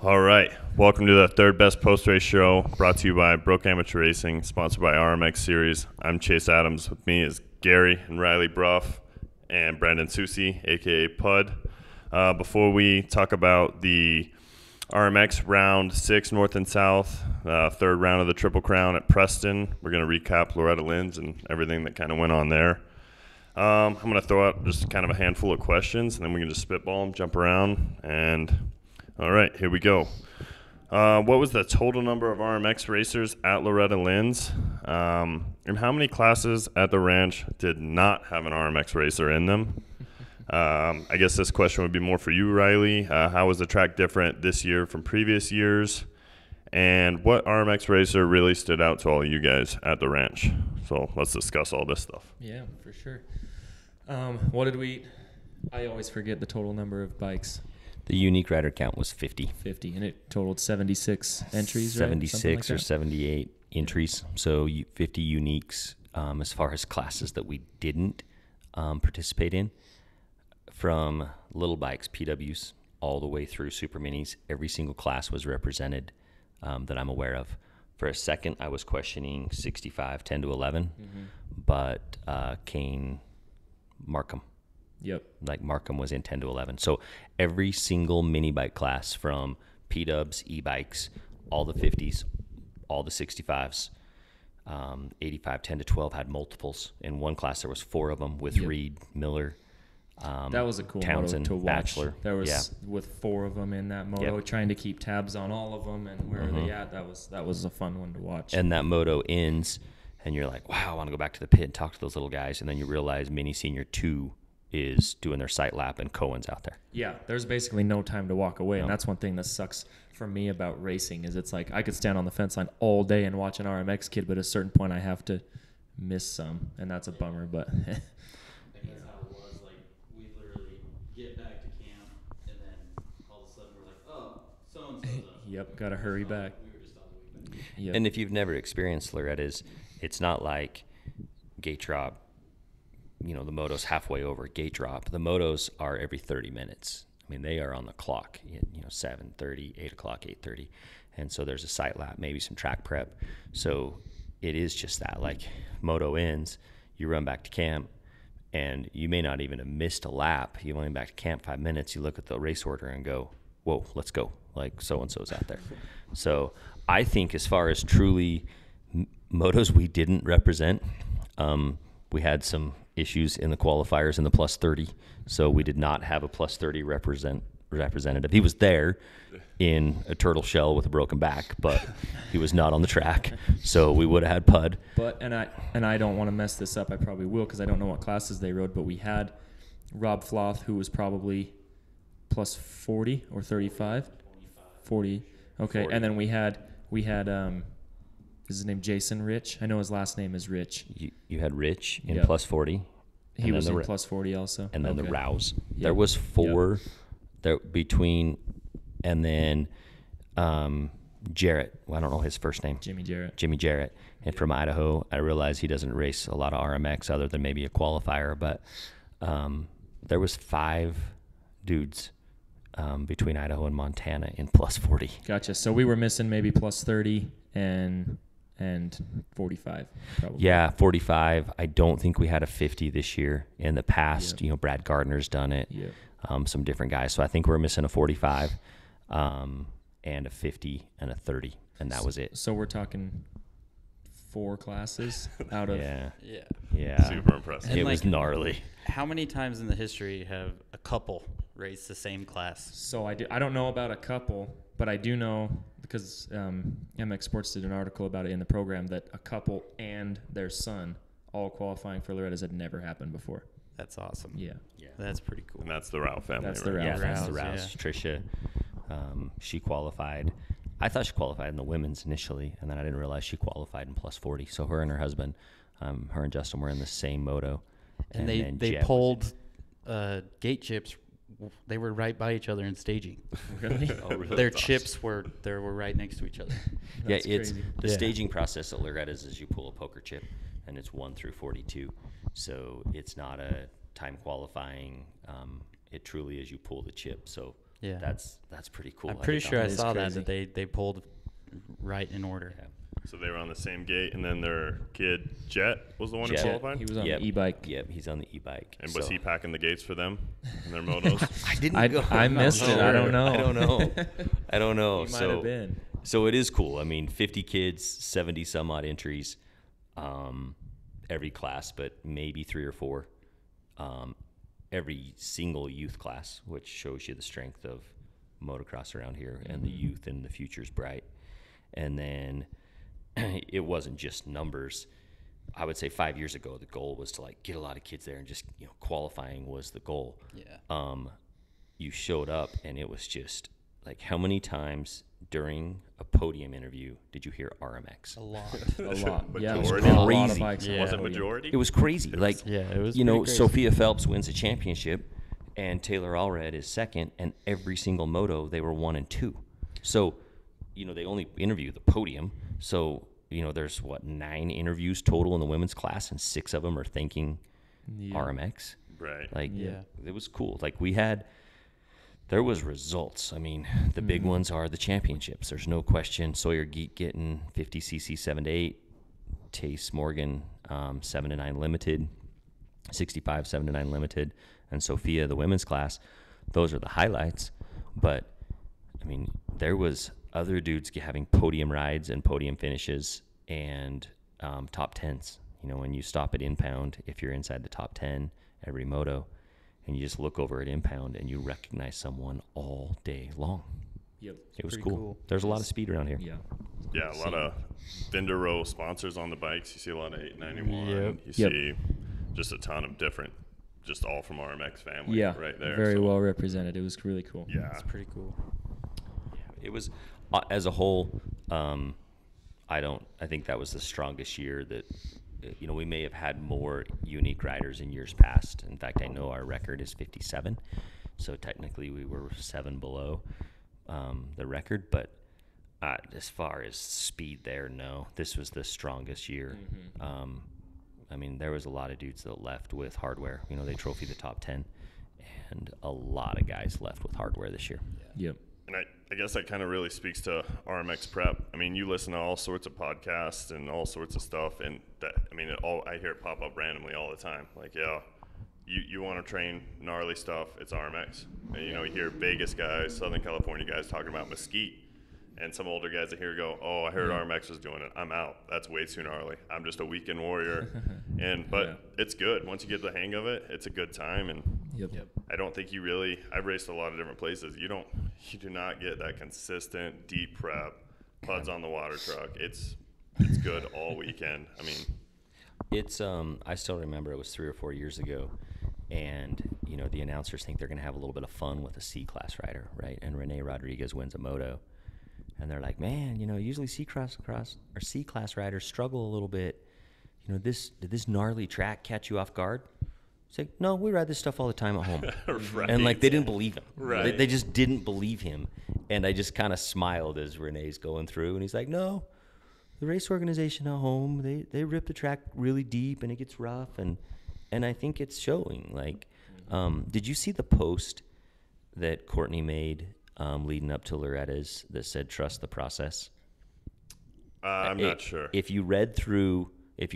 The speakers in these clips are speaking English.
All right, welcome to the third best post-race show, brought to you by Broke Amateur Racing, sponsored by RMX Series. I'm Chase Adams. With me is Gary and Riley Bruff and Brandon Susi, aka Pud. Before we talk about the RMX round 6 North and South, third round of the Triple Crown at Preston, we're going to recap Loretta'S and everything that kind of went on there. I'm going to throw out just kind of a handful of questions, and then we can just spitball them, jump around, and all right, here we go. What was the total number of RMX racers at Loretta'S? And how many classes at the ranch did not have an RMX racer in them? I guess this question would be more for you, Riley. How was the track different this year from previous years? And what RMX racer really stood out to all you guys at the ranch? So let's discuss all this stuff. Yeah, for sure. I always forget the total number of bikes. The unique rider count was 50. 50, and it totaled 76 entries, 76 right? or 78 entries. So 50 uniques as far as classes that we didn't participate in. From little bikes, PWs, all the way through super minis, every single class was represented that I'm aware of. For a second, I was questioning 65, 10 to 11, but Kane Markham. Yep. Like Markham was in 10 to 11. So every single mini bike class from P-dubs, e-bikes, all the 50s, all the 65s, 85, 10 to 12 had multiples. In one class, there was 4 of them with Reed, Miller, that was a cool Townsend, moto to watch. Bachelor. There was with 4 of them in that moto, trying to keep tabs on all of them and where are they at. That was a fun one to watch. And that moto ends, and you're like, wow, I want to go back to the pit and talk to those little guys. And then you realize Mini Senior 2 is doing their sight lap and Cohen's out there. Yeah, there's basically no time to walk away, and that's one thing that sucks for me about racing is it's like I could stand on the fence line all day and watch an RMX kid, but at a certain point I have to miss some, and that's a bummer. But I think that's how it was. Like we literally get back to camp, and then all of a sudden we're like, oh, so and so's up. Yep, gotta hurry back. We were just all the way back. Yep. And if you've never experienced Loretta'S, it's not like gate drop. You know, the moto's halfway over gate drop. The motos are every 30 minutes. I mean, they are on the clock, 7:30, 8 o'clock, 8:30. And so there's a sight lap, maybe some track prep. So it is just that, like, moto ends, you run back to camp, and you may not even have missed a lap. You went back to camp 5 minutes, you look at the race order and go, whoa, let's go. Like, so-and-so's out there. So I think as far as truly motos we didn't represent, we had some issues in the qualifiers in the plus 30, so we did not have a plus 30 representative. He was there in a turtle shell with a broken back, but he was not on the track, so we would have had Pud. But and I don't want to mess this up. I probably will because I don't know what classes they rode. But we had Rob Floth, who was probably plus 40 or 35, 40. Okay, 40. And then we had is his name Jason Rich? I know his last name is Rich. You had Rich in plus 40. He was in plus 40 also. And then the Rouse. Yep. There was 4 there between, and then Jarrett. Well, I don't know his first name. Jimmy Jarrett. And from Idaho, I realize he doesn't race a lot of RMX other than maybe a qualifier, but there was 5 dudes between Idaho and Montana in plus 40. Gotcha. So we were missing maybe plus 30 and 45 probably. Yeah, 45. I don't think we had a 50 this year. In the past, Brad Gardner's done it. Yep. Some different guys. So I think we're missing a 45 and a 50 and a 30, and that was it. So we're talking 4 classes out of Yeah. Super impressive. And It was gnarly. How many times in the history have a couple raced the same class? So I don't know about a couple, but I do know because MX Sports did an article about it in the program that a couple and their son all qualifying for Loretta'S had never happened before. That's awesome. Yeah. That's pretty cool. And that's the Rao family. That's the right? Rao. Yeah, that's the Rouse, Rouse. Tricia, she qualified. I thought she qualified in the women's initially, and then I didn't realize she qualified in plus 40. So her and her husband, her and Justin were in the same moto. And they pulled gate chips. They were right by each other in staging. Really? Oh, really? Their That's chips were right next to each other. That's it's crazy. the staging process at Loretta'S is you pull a poker chip, and it's 1 through 42. So it's not a time qualifying. It truly is you pull the chip. So Yeah. that's pretty cool. I'm pretty sure I That is saw crazy. that they pulled right in order. Yeah. So they were on the same gate, and then their kid Jet was the one Jet. who qualified. He was on Yep. the e-bike. Yep, he's on the e-bike. And was So- he packing the gates for them and their motos? I didn't go. I missed it. I don't know. I don't know. I don't know. He might have been. So it is cool. I mean, 50 kids, 70 some odd entries, every class, but maybe 3 or 4. Every single youth class, which shows you the strength of motocross around here and the youth, and the future's bright. And then it wasn't just numbers. I would say 5 years ago, the goal was to like get a lot of kids there, and just, you know, qualifying was the goal. Yeah. You showed up, and it was just like, how many times during a podium interview did you hear RMX? A lot. A lot. Yeah, there's Majority. a lot of Crazy. bikes. on Yeah. the Was it podium. majority? It was crazy. Like, Yeah, it was you know, pretty crazy. Sophia Phelps wins a championship, and Taylor Allred is second, and every single moto they were 1 and 2. So, you know, they only interview the podium. So, you know, there's 9 interviews total in the women's class, and 6 of them are thanking Yeah. RMX. Right. Like, Yeah. it was cool. Like, there was results. I mean, the big ones are the championships. There's no question. Sawyer Geek getting 50cc 7 to 8, Tace Morgan 7 to 9 limited, 65 7 to 9 limited, and Sophia the women's class. Those are the highlights. But I mean, there was other dudes having podium rides and podium finishes and top tens. You know, when you stop at impound, if you're inside the top 10 every moto, and you just look over at impound and you recognize someone all day long. Yep. It was pretty cool. cool. There's a lot of speed around here. Yeah. Yeah, a lot of vendor row sponsors on the bikes. You see a lot of 891. Yep. You Yep. see just a ton of different, just all from RMX family Yeah. right there. Very So, well represented. It was really cool. Yeah. It's pretty cool. It was, as a whole, I think that was the strongest year that, you know, we may have had more unique riders in years past. In fact, I know our record is 57. So technically we were 7 below the record. But as far as speed there, no. This was the strongest year. I mean, there was a lot of dudes that left with hardware. You know, they trophied the top 10. And a lot of guys left with hardware this year. Yep. And I guess that kind of really speaks to RMX prep. I mean, you listen to all sorts of podcasts and all sorts of stuff, and that, I mean, I hear it pop up randomly all the time. Like, yeah, you want to train gnarly stuff, it's RMX. And, you know, you hear Vegas guys, Southern California guys talking about Mesquite, and some older guys that hear go, oh, I heard RMX was doing it. I'm out. That's way too gnarly. I'm just a weekend warrior. But it's good. Once you get the hang of it, it's a good time. And Yep. I don't think I've raced a lot of different places. You do not get that consistent deep prep, PUDs on the water truck. It's good all weekend. I mean, It's I still remember it was 3 or 4 years ago, and you know, the announcers think they're going to have a little bit of fun with a C-class rider, right? And Renee Rodriguez wins a moto, and they're like, man, you know, usually C-class riders struggle a little bit. You know, did this gnarly track catch you off guard? It's like, no, we ride this stuff all the time at home. right. And like, they didn't believe him. Right. They just didn't believe him. And I just kind of smiled as Renee's going through, and he's like, no, the race organization at home, they rip the track really deep and it gets rough, and I think it's showing. Like, did you see the post that Courtney made leading up to Loretta'S that said trust the process? I'm not sure. If you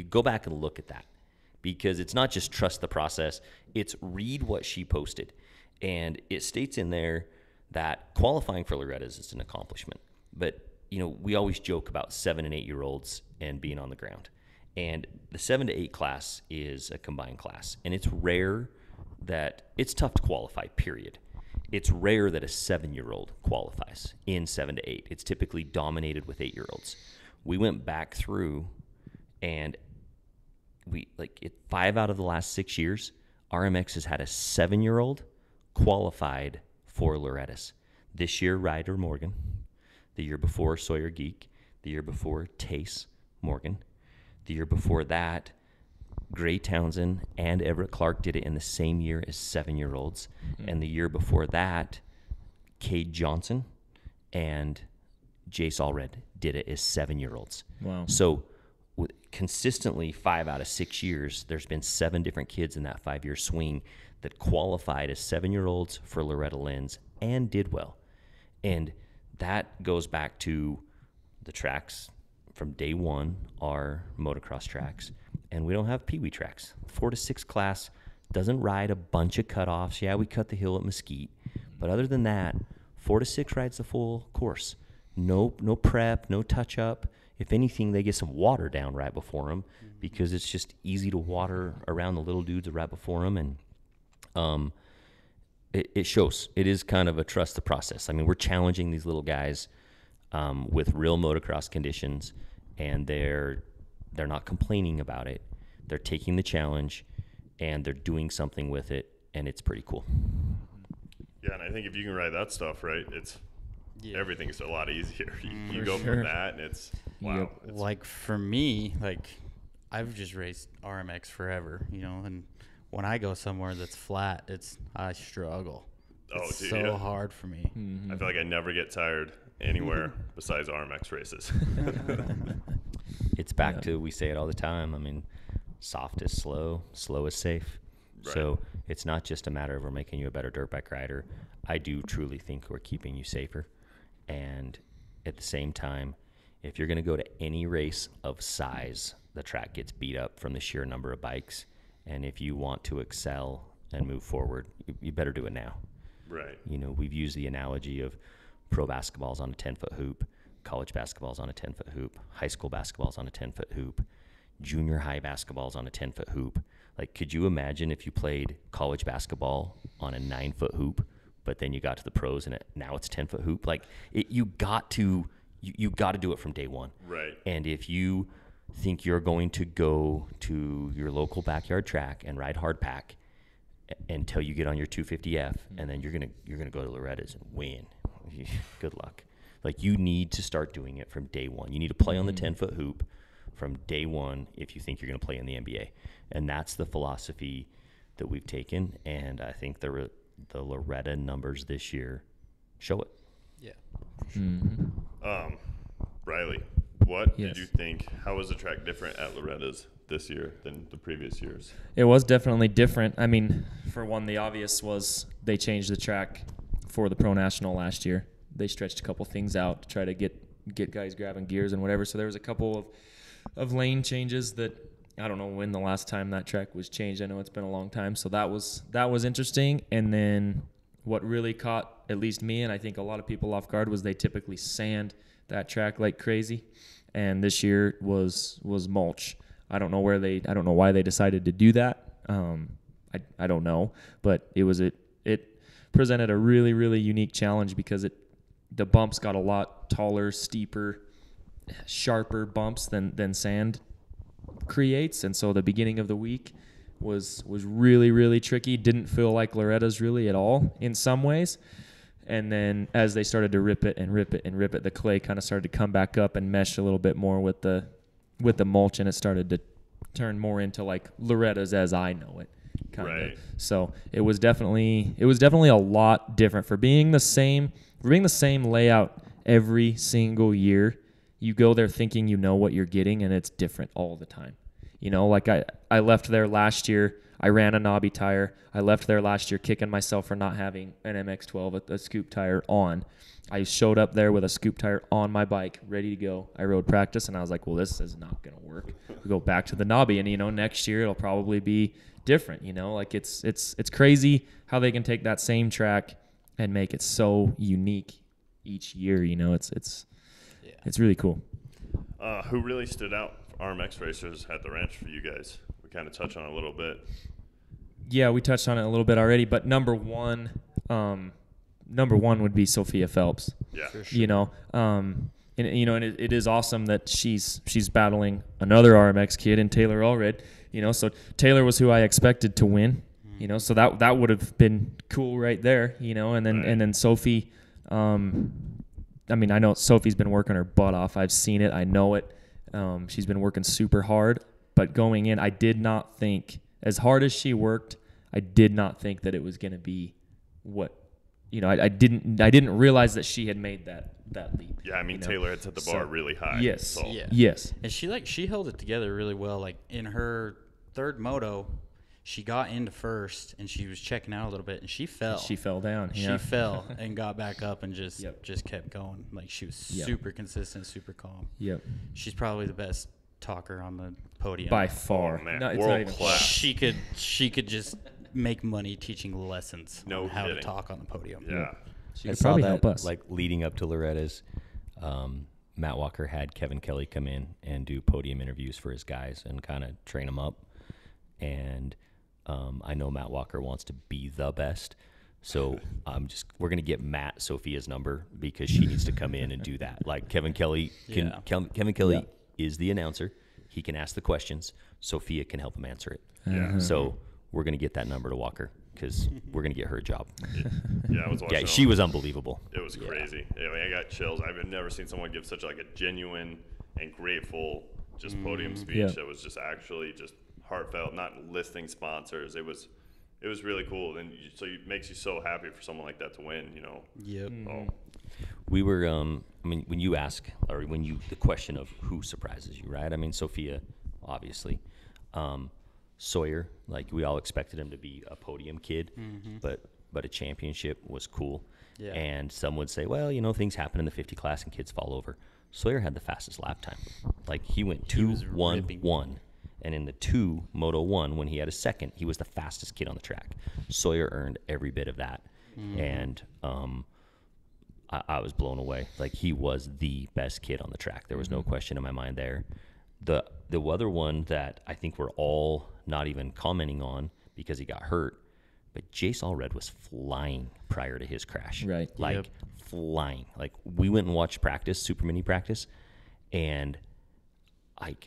go back and look at that, because it's not just trust the process, it's read what she posted. And it states in there that qualifying for Loretta'S is an accomplishment. But, you know, we always joke about 7 and 8 year olds and being on the ground. And the 7 to 8 class is a combined class. And it's rare that it's tough to qualify, period. It's rare that a 7-year-old qualifies in 7 to 8. It's typically dominated with 8-year-olds. We went back through, and 5 out of the last 6 years, RMX has had a 7-year-old qualified for Loretta'S. This year, Ryder Morgan. The year before, Sawyer Geek. The year before, Tace Morgan. The year before that, Gray Townsend and Everett Clark did it in the same year as 7-year-olds. And the year before that, Cade Johnson and Jace Allred did it as 7-year-olds. Wow. So consistently 5 out of 6 years, there's been 7 different kids in that 5-year swing that qualified as 7-year-olds for Loretta Lynn's and did well. And that goes back to the tracks from day one are motocross tracks, and we don't have peewee tracks. 4 to 6 class doesn't ride a bunch of cutoffs. Yeah, we cut the hill at Mesquite, but other than that, 4 to 6 rides the full course. No prep, no touch up. If anything, they get some water down right before them because it's just easy to water around the little dudes right before them, and it shows. It is kind of a trust the process. I mean, we're challenging these little guys with real motocross conditions, and they're not complaining about it. They're taking the challenge, and they're doing something with it, and it's pretty cool. Yeah, and I think if you can ride that stuff right, everything's a lot easier. You go sure. from that, and it's wow. Yep. It's, Like for me, like I've just raced RMX forever, you know, and when I go somewhere that's flat, I struggle. It's dude, so yeah. hard for me. I feel like I never get tired anywhere besides RMX races. It's back to, we say it all the time. I mean, soft is slow, slow is safe. Right. So it's not just a matter of we're making you a better dirt bike rider. I do truly think we're keeping you safer. And at the same time, if you're going to go to any race of size, the track gets beat up from the sheer number of bikes. And if you want to excel and move forward, you better do it now. Right. You know, we've used the analogy of pro basketballs on a 10-foot hoop, college basketballs on a 10-foot hoop, high school basketballs on a 10-foot hoop, junior high basketballs on a 10-foot hoop. Like, could you imagine if you played college basketball on a 9-foot hoop, but then you got to the pros and now it's 10-foot hoop? Like, you got to do it from day one. Right. And if you think you're going to go to your local backyard track and ride hard pack until you get on your 250F, and then you're gonna go to Loretta'S and win, good luck. Like, you need to start doing it from day one. You need to play on the 10-foot hoop from day one if you think you're going to play in the NBA. And that's the philosophy that we've taken, and I think the Loretta numbers this year show it. Yeah. Riley, what Yes. did you think? How was the track different at Loretta'S this year than the previous years? It was definitely different. I mean, for one, the obvious was they changed the track for the Pro National last year. They stretched a couple things out to try to get guys grabbing gears and whatever. So there was a couple of lane changes that I don't know when the last time that track was changed. I know it's been a long time. So that was interesting. And then what really caught at least me and I think a lot of people off guard was they typically sand that track like crazy. And this year was mulch. I don't know why they decided to do that. I don't know, but it presented a really, really unique challenge because the bumps got a lot taller, steeper, sharper bumps than sand creates. And so the beginning of the week was really, really tricky. Didn't feel like Loretta'S really at all in some ways. And then as they started to rip it, the clay kind of started to come back up and mesh a little bit more with the mulch, and it started to turn more into like Loretta'S as I know it. Right. So it was definitely a lot different for being the same layout every single year. You go there thinking you know what you're getting, and it's different all the time. You know, like I left there last year. I ran a knobby tire. I left there last year kicking myself for not having an MX-12, a scoop tire on. I showed up there with a scoop tire on my bike, ready to go. I rode practice, and I was like, well, this is not going to work. We go back to the knobby, and, you know, next year it'll probably be different, you know. Like, it's crazy how they can take that same track and make it so unique each year, you know. It's really cool. Who really stood out for RMX racers at the ranch for you guys? We kind of touched on it a little bit. Yeah, we touched on it a little bit already, but number one would be Sophia Phelps. Yeah. For sure. You know, and it is awesome that she's battling another RMX kid in Taylor Allred. You know, so Taylor was who I expected to win. You know, so that would have been cool right there. You know, and then Sophie. I mean, I know Sophie's been working her butt off. I've seen it. I know it. She's been working super hard. But going in, I did not think, as hard as she worked, I did not think that it was going to be what, you know, I didn't realize that she had made that leap. Yeah, I mean, you know? Taylor had set the bar really high. Yes. So. Yeah. Yes. And she held it together really well. Like in her third moto, She got into first, and she was checking out a little bit, and she fell. She fell down. She Yeah. fell and got back up and just Yep. just kept going. Like, she was Yep. super consistent, super calm. Yep. She's probably the best talker on the podium. By far. Oh, man. No, it's not World even class. She could just make money teaching lessons No on how kidding. to talk on the podium. Yeah. She I could saw probably that, help us. like leading up to Loretta'S, Matt Walker had Kevin Kelly come in and do podium interviews for his guys and kind of train them up. And I know Matt Walker wants to be the best, so we're gonna get Matt Sophia's number because she needs to come in and do that. Like Kevin Kelly Kevin Kelly is the announcer. He can ask the questions. Sophia can help him answer it. Yeah. So we're gonna get that number to Walker because we're gonna get her a job. Yeah, I was watching. Yeah, she was unbelievable. It was crazy. I mean, I got chills. I've never seen someone give such like a genuine and grateful just podium speech. Yeah. That was just actually just heartfelt, not listing sponsors. It was really cool, and so it makes you so happy for someone like that to win. You know. Yep. Oh, We were, I mean, when you ask, or the question of who surprises you, right? I mean, Sophia, obviously. Sawyer, like we all expected him to be a podium kid, but a championship was cool. Yeah. And some would say, well, you know, things happen in the 50 class and kids fall over. Sawyer had the fastest lap time. Like he went was ripping. 2-1-1. And in the 2 Moto 1, when he had a second, he was the fastest kid on the track. Sawyer earned every bit of that. And I was blown away. Like he was the best kid on the track. There was no question in my mind there. The other one that I think we're all not even commenting on because he got hurt, but Jace Allred was flying prior to his crash. Right. Like Yep. flying. Like we went and watched practice, super mini practice, and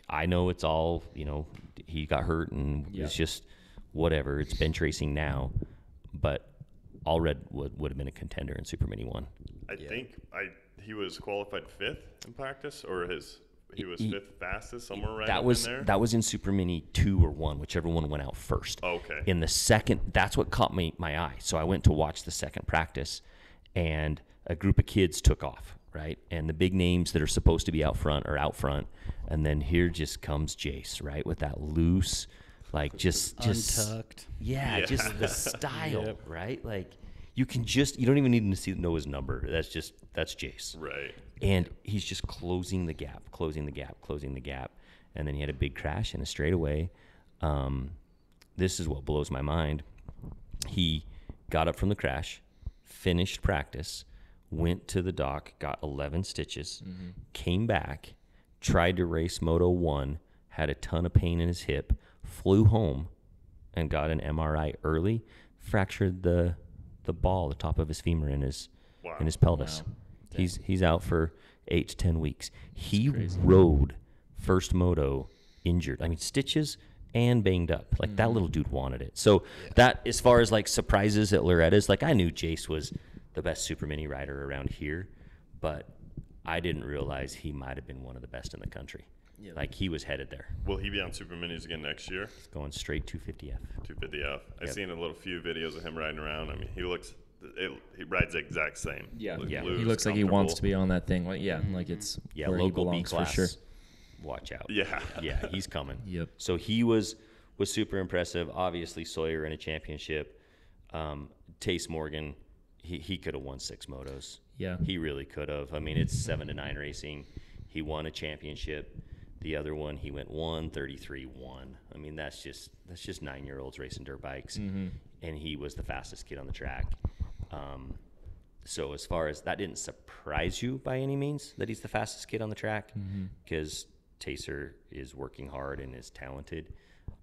I know it's all, you know, he got hurt and it's just whatever. It's bench racing now, but Allred would have been a contender in Super Mini 1. I think he was qualified 5th in practice, or he was 5th fastest, somewhere right That up was in there. that was in Super Mini 2 or 1, whichever one went out first. Okay. In the second, that's what caught my eye. So I went to watch the second practice, and a group of kids took off, right? And the big names that are supposed to be out front are out front, and then here just comes Jace, right, with that loose, like just Untucked. yeah, just the style, right? Like you don't even need to know his number. That's Jace. Right. And he's just closing the gap. And then he had a big crash and a straightaway. This is what blows my mind. He got up from the crash, finished practice, went to the dock, got 11 stitches, came back, tried to race Moto 1, had a ton of pain in his hip, flew home, and got an MRI early, fractured the ball, the top of his femur in his pelvis. Wow. He's out for 8 to 10 weeks. He rode first moto injured. I mean, stitches and banged up. Like that little dude wanted it. So that, as far as like surprises at Loretta'S, like I knew Jace was the best super mini rider around here, but I didn't realize he might have been one of the best in the country. Yeah. Like he was headed there. Will he be on Super Minis again next year? He's going straight 250F. 250F. I've Yep. seen a few videos of him riding around. I mean, he rides the exact same. Yeah, Looks he loose, looks like he wants comfortable. to be on that thing. Like, like it's Yeah, where he local B belongs class. for sure. Watch out. Yeah. Yeah, he's coming. Yep. So he was super impressive. Obviously, Sawyer in a championship. Tace Morgan, he could have won 6 motos. Yeah. He really could have. I mean, it's 7 to 9 racing. He won a championship. The other one, he went 1:33.1. I mean, that's just 9-year-olds racing dirt bikes, and he was the fastest kid on the track. So as far as that didn't surprise you by any means that he's the fastest kid on the track, because Tacer is working hard and is talented.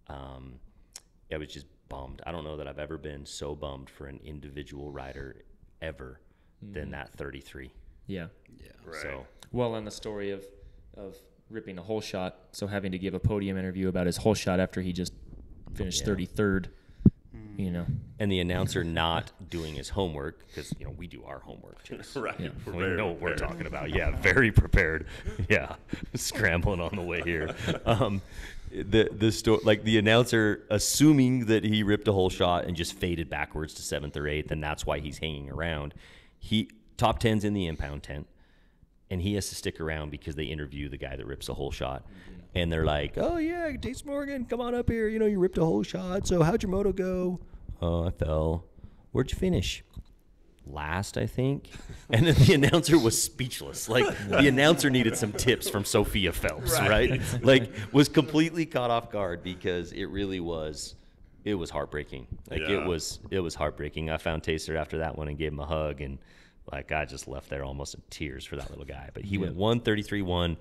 I was just bummed. I don't know that I've ever been so bummed for an individual rider ever than that 33. Yeah. Right. So Well, and the story of ripping a whole shot, so having to give a podium interview about his whole shot after he just finished 33rd, you know. and the announcer not doing his homework, because we do our homework too. Right. Yeah. We're We very know what we're prepared. talking about. Yeah, very prepared. Yeah, scrambling on the way here. The story, like the announcer assuming that he ripped a whole shot and just faded backwards to 7th or 8th, and that's why he's hanging around. He top 10's in the impound tent, and he has to stick around because they interview the guy that rips a whole shot. And they're like, oh, yeah, Jason Morgan, come on up here. You know, you ripped a whole shot. So how'd your moto go? Oh, I fell. Where'd you finish? Last, I think. And then the announcer was speechless. Like, the announcer needed some tips from Sophia Phelps, right? Like, was completely caught off guard because it really was, it was heartbreaking. Like, Yeah. it was heartbreaking. I found Taser after that one and gave him a hug, and like, I just left there almost in tears for that little guy. But he went 1:33.1,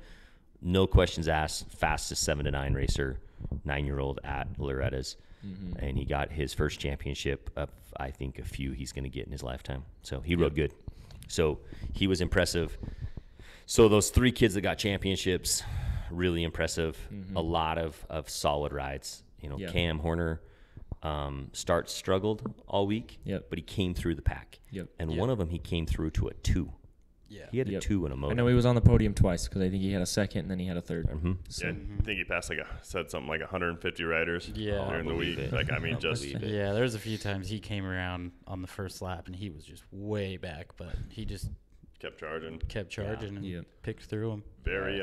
no questions asked, fastest 7 to 9 racer, 9-year-old at Loretta'S. And he got his first championship of, I think, a few he's going to get in his lifetime. So he rode good. So he was impressive. So those 3 kids that got championships, really impressive. A lot of solid rides. You know, Cam Horner struggled all week, but he came through the pack. And one of them, he came through to a 2. Yeah. He had a 2 in a moto. I know he was on the podium twice because I think he had a second and then he had a third. So. Yeah, I think he passed said something like 150 riders during the week. it. Like, I mean, just Yeah, there's a few times he came around on the first lap and he was just way back, but he just kept charging. kept charging and picked through him. Very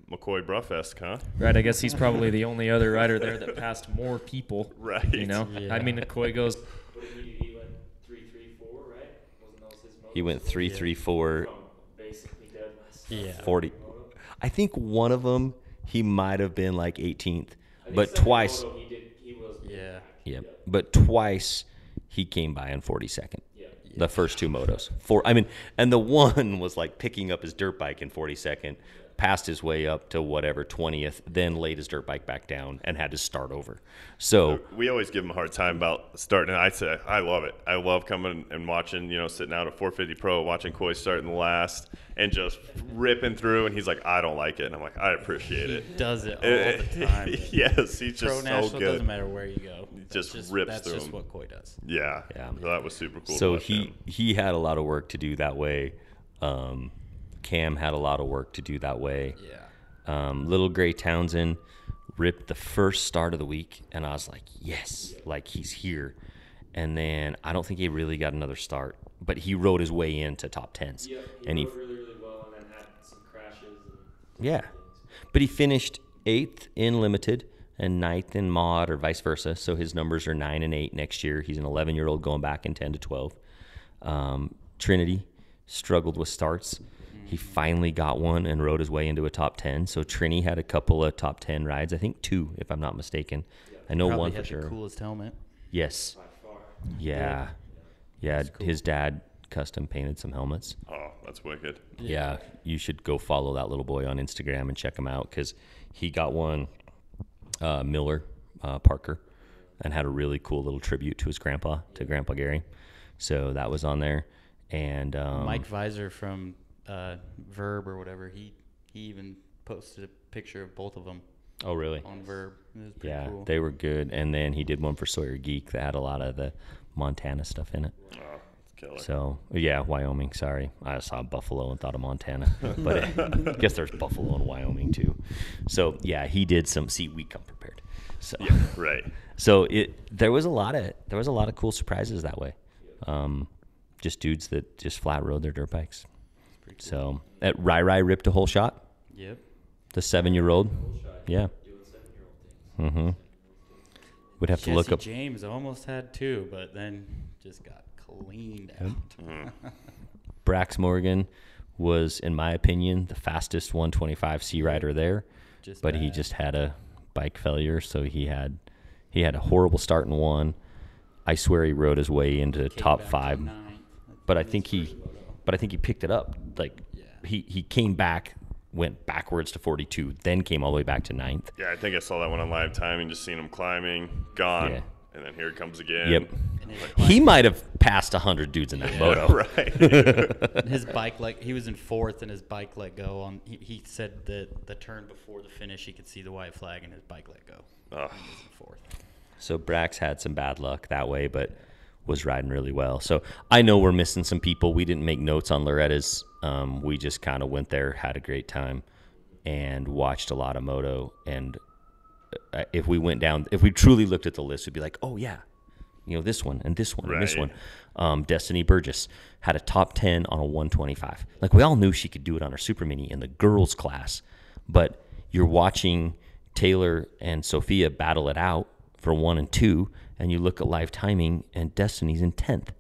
McCoy Bruff-esque, huh? Right, I guess he's probably the only other rider there that passed more people. Right. You know, Yeah. I mean, McCoy goes. He went 3-3-4, right? Wasn't those his motos? He went 3-3-4, From basically dead last. Yeah. 40. I think one of them, he might have been like 18th, but second twice. moto he was. Yeah. Yeah, but twice he came by in 42nd. The first 2 motos. And the one was like picking up his dirt bike in 42nd, passed his way up to whatever 20th, then laid his dirt bike back down and had to start over. So We always give him a hard time about starting. And I say, I love it. I love coming and watching, sitting out at 450 Pro, watching Coy starting the last and just ripping through. And he's like, I don't like it. And I'm like, I appreciate it. Does it all the time. Yes, he's Pro just National so doesn't good. matter where you go. Just That's rips That's through just him. what Coy does. Yeah. Yeah. So that was super cool. So to watch him. he had a lot of work to do that way. Cam had a lot of work to do that way. Yeah. Little Gray Townsend ripped the first start of the week, and I was like, yes, like he's here. And then I don't think he really got another start, but he rode his way into top 10s. Yeah, and rode really, really well and then had some crashes. And Yeah. But he finished 8th in limited and 9th in mod or vice versa. So his numbers are 9 and 8 next year. He's an 11-year-old going back in 10 to 12. Trinity struggled with starts. He finally got one and rode his way into a top 10. So Trini had a couple of top 10 rides. I think 2, if I'm not mistaken. I know Probably one for had sure. the coolest helmet. Yes. by far. Yeah. Yeah. His dad custom painted some helmets. Oh, that's wicked. Yeah, you should go follow that little boy on Instagram and check him out because he got one, Miller Parker, and had a really cool little tribute to his grandpa, to Grandpa Gary. So that was on there. And Mike Visor from Verb or whatever, he even posted a picture of both of them oh, really? on Verb. It was pretty Yeah, cool. they were good. And then he did one for Sawyer Geek that had a lot of the Montana stuff in it. Oh, it's killer. So, yeah, Wyoming, sorry. I saw Buffalo and thought of Montana. But I guess there's Buffalo and Wyoming, too. So, yeah, he did some. See, we come prepared. So, Yeah, right. so there was a lot of cool surprises that way. Just dudes that just flat rode their dirt bikes. So, at Rai ripped a whole shot, Yep. the 7-year-old. Yeah. Doing 7-year-old things. Would have to look up. James almost had 2, but then just got cleaned out. Brax Morgan was, in my opinion, the fastest 125 C rider there, Just but he bad. just had a bike failure, so he had a horrible start in 1. I swear he rode his way into Came top back to 5, 9th. but I think he picked it up. Like Yeah. he came back, went backwards to 42, then came all the way back to 9th. Yeah, I think I saw that one on live timing, just seeing him climbing, gone, Yeah. and then here it comes again. Yep. And He might have passed 100 dudes in that moto. Right. his bike he was in 4th and his bike let go on. He said that the turn before the finish he could see the white flag and his bike let go. Oh, He was in 4th. So Brax had some bad luck that way, but was riding really well. So I know we're missing some people. We didn't make notes on Loretta'S. We just kind of went there, had a great time, and watched a lot of moto. And if we truly looked at the list, we'd be like, oh yeah, this one and this one and this Right. one. Destiny Burgess had a top 10 on a 125. Like, we all knew she could do it on her super mini in the girls class, but you're watching Taylor and Sophia battle it out for 1 and 2, and you look at live timing, and Destiny's in 10th,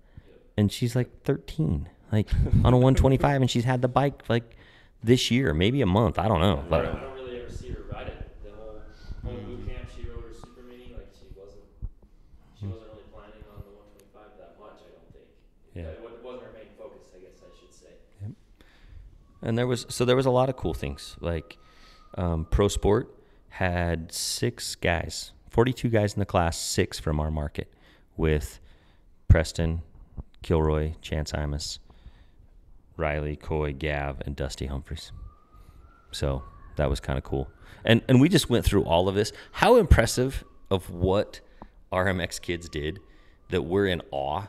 and she's like 13, like on a 125, and she's had the bike like this year, maybe a month, I don't know. I But don't really ever see her ride it. The whole boot camp, she rode her super mini. Like, she wasn't really planning on the 125 that much, I don't think. Yeah. It wasn't her main focus, I guess I should say. And there was a lot of cool things. Like, Pro Sport had 6 guys, 42 guys in the class, 6 from our market, with Preston, Kilroy, Chance Imus, Riley, Coy, Gav, and Dusty Humphreys. So that was kind of cool. And we just went through all of this. How impressive of what RMX kids did that we're in awe.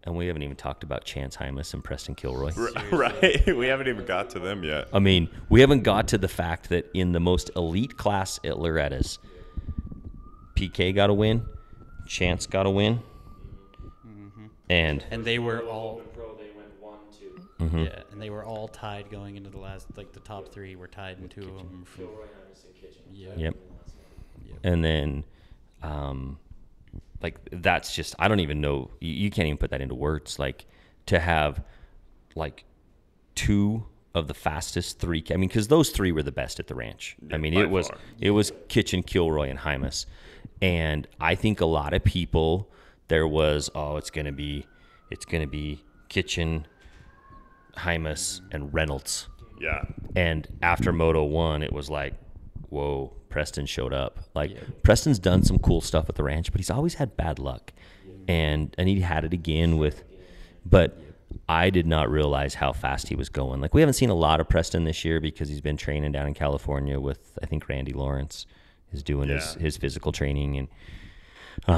And we haven't even talked about Chance Hymus and Preston Kilroy. Right. We haven't even got to them yet. I mean, we haven't got to the fact that in the most elite class at Loretta'S, PK got a win, Chance got a win, and And they were all Pro, they went 1-2. Mm-hmm. yeah, and they were all tied going into the last, like the top 3 were tied, and 2 of them. Kilroy, Anderson, Kitchen. Yeah. Yep. And then, like, that's just, I don't even know, you can't even put that into words. Like, to have, like, 2 of the fastest 3, I mean, because those 3 were the best at the ranch. Yeah, I mean, by it far. was Kitchen, Kilroy, and Hymus. And I think a lot of people, there was, it's going to be Kitchen, Hymus, and Reynolds. Yeah. And after Moto 1, it was like, whoa, Preston showed up. Like, Preston's done some cool stuff at the ranch, but he's always had bad luck. And he had it again but I did not realize how fast he was going. Like, we haven't seen a lot of Preston this year because he's been training down in California with, I think, Randy Lawrence is doing his physical training. And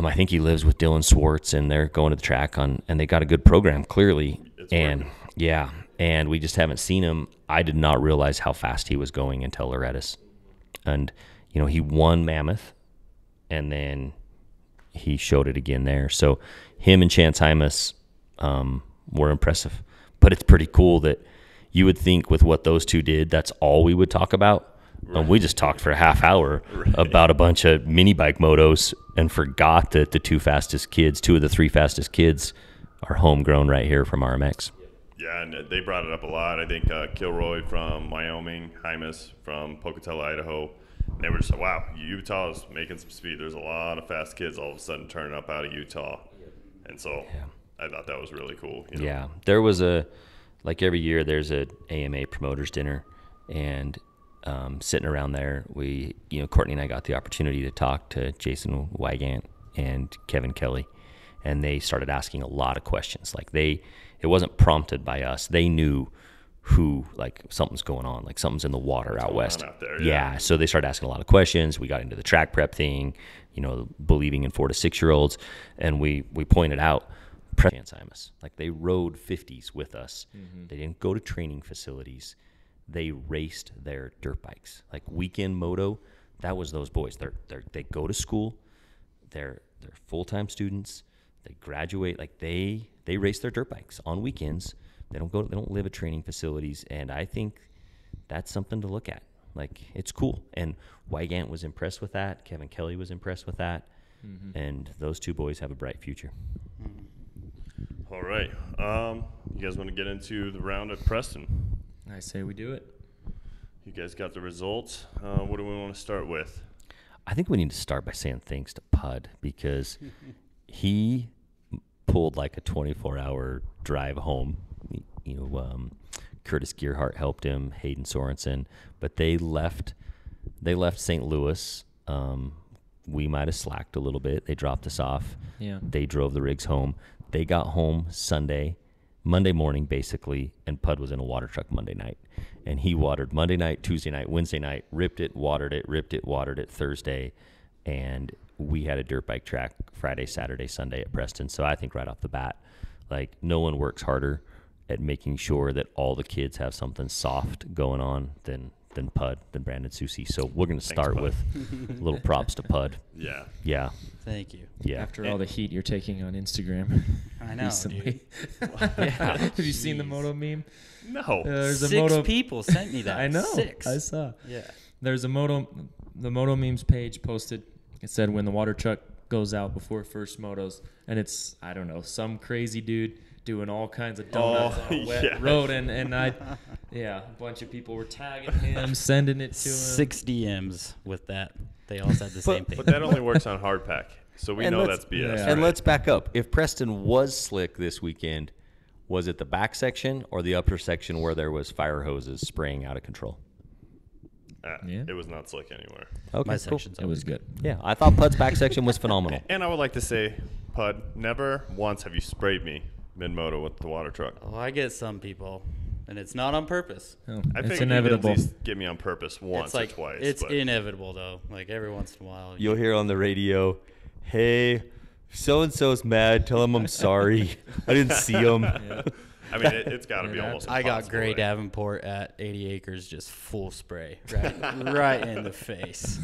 I think he lives with Dylan Swartz, and they're going to the track and they got a good program, clearly. It's And working. yeah, and we just haven't seen him. I did not realize how fast he was going until Loretta'S. And, he won Mammoth, and then he showed it again there. So him and Chance Hymus were impressive. But it's pretty cool that you would think with what those 2 did, that's all we would talk about. And we just talked for a half hour about a bunch of mini bike motos and forgot that the 2 fastest kids, 2 of the 3 fastest kids, are homegrown right here from RMX. Yeah, and they brought it up a lot. I think Kilroy from Wyoming, Hymus from Pocatello, Idaho. And they were just like, wow, Utah's making some speed. There's a lot of fast kids all of a sudden turning up out of Utah. And so I thought that was really cool. Yeah, there was like every year there's a AMA promoters dinner, and sitting around there, Courtney and I got the opportunity to talk to Jason Wygant and Kevin Kelly, and they started asking a lot of questions. Like, it wasn't prompted by us. They knew who, like, something's going on, like something's in the water out west. Out there, Yeah, so they started asking a lot of questions. We got into the track prep thing, believing in 4 to 6 year olds, and we pointed out Chance Hymus. Like, they rode 50s with us. They didn't go to training facilities. They raced their dirt bikes. Like, weekend moto, that was those boys. They go to school. They're full-time students. They graduate. Like, they race their dirt bikes on weekends. They don't live at training facilities, and I think that's something to look at. Like, it's cool. And Wygant was impressed with that. Kevin Kelly was impressed with that. And those 2 boys have a bright future. All right. You guys want to get into the round at Preston? I say we do it. You guys got the results. What do we want to start with? I think we need to start by saying thanks to Pud, because he pulled like a 24-hour drive home. Curtis Gearhart helped him, Hayden Sorensen, but they left St. Louis. We might have slacked a little bit. They dropped us off. Yeah. They drove the rigs home. They got home Monday morning, basically, and Pud was in a water truck Monday night. And he watered Monday night, Tuesday night, Wednesday night, ripped it, watered it Thursday, and we had a dirt bike track Friday, Saturday, Sunday at Preston. So I think right off the bat, like, no one works harder at making sure that all the kids have something soft going on than than Pud, than Brandon Susie. So we're going to start Bud. with little props to Pud. Yeah. Yeah. Thank you. Yeah. After all the heat you're taking on Instagram I know, recently. dude. Have you seen the Jeez. moto meme? No. There's a 6 moto. people sent me that. I know. 6. I saw. Yeah. There's the moto memes page posted. It said when the water truck goes out before first motos, and it's, I don't know, some crazy dude doing all kinds of donuts on a wet yeah. road, and a bunch of people were tagging him, sending it to him. 6 DMs with that. They all said the same thing. But that only works on hard pack. So we And know let's- that's BS. yeah. Right? And let's back up. If Preston was slick this weekend, was it the back section or the upper section where there was fire hoses spraying out of control? Yeah. It was not slick anywhere. Okay, My cool. section's It was good. Yeah, I thought Pud's back section was phenomenal. And I would like to say, Pud, never once have you sprayed me mid-moto with the water truck. Oh, I get some people, and it's not on purpose. Oh, I it's think inevitable. you did at least get me on purpose once It's like or twice. it's but inevitable though. Like every once in a while. You'll hear on the radio, hey, so-and-so's mad. Tell him I'm sorry. I didn't see him. I mean, it's got to be Yeah, almost I got impossible, Gray right? Davenport at 80 acres, just full spray, right in the face.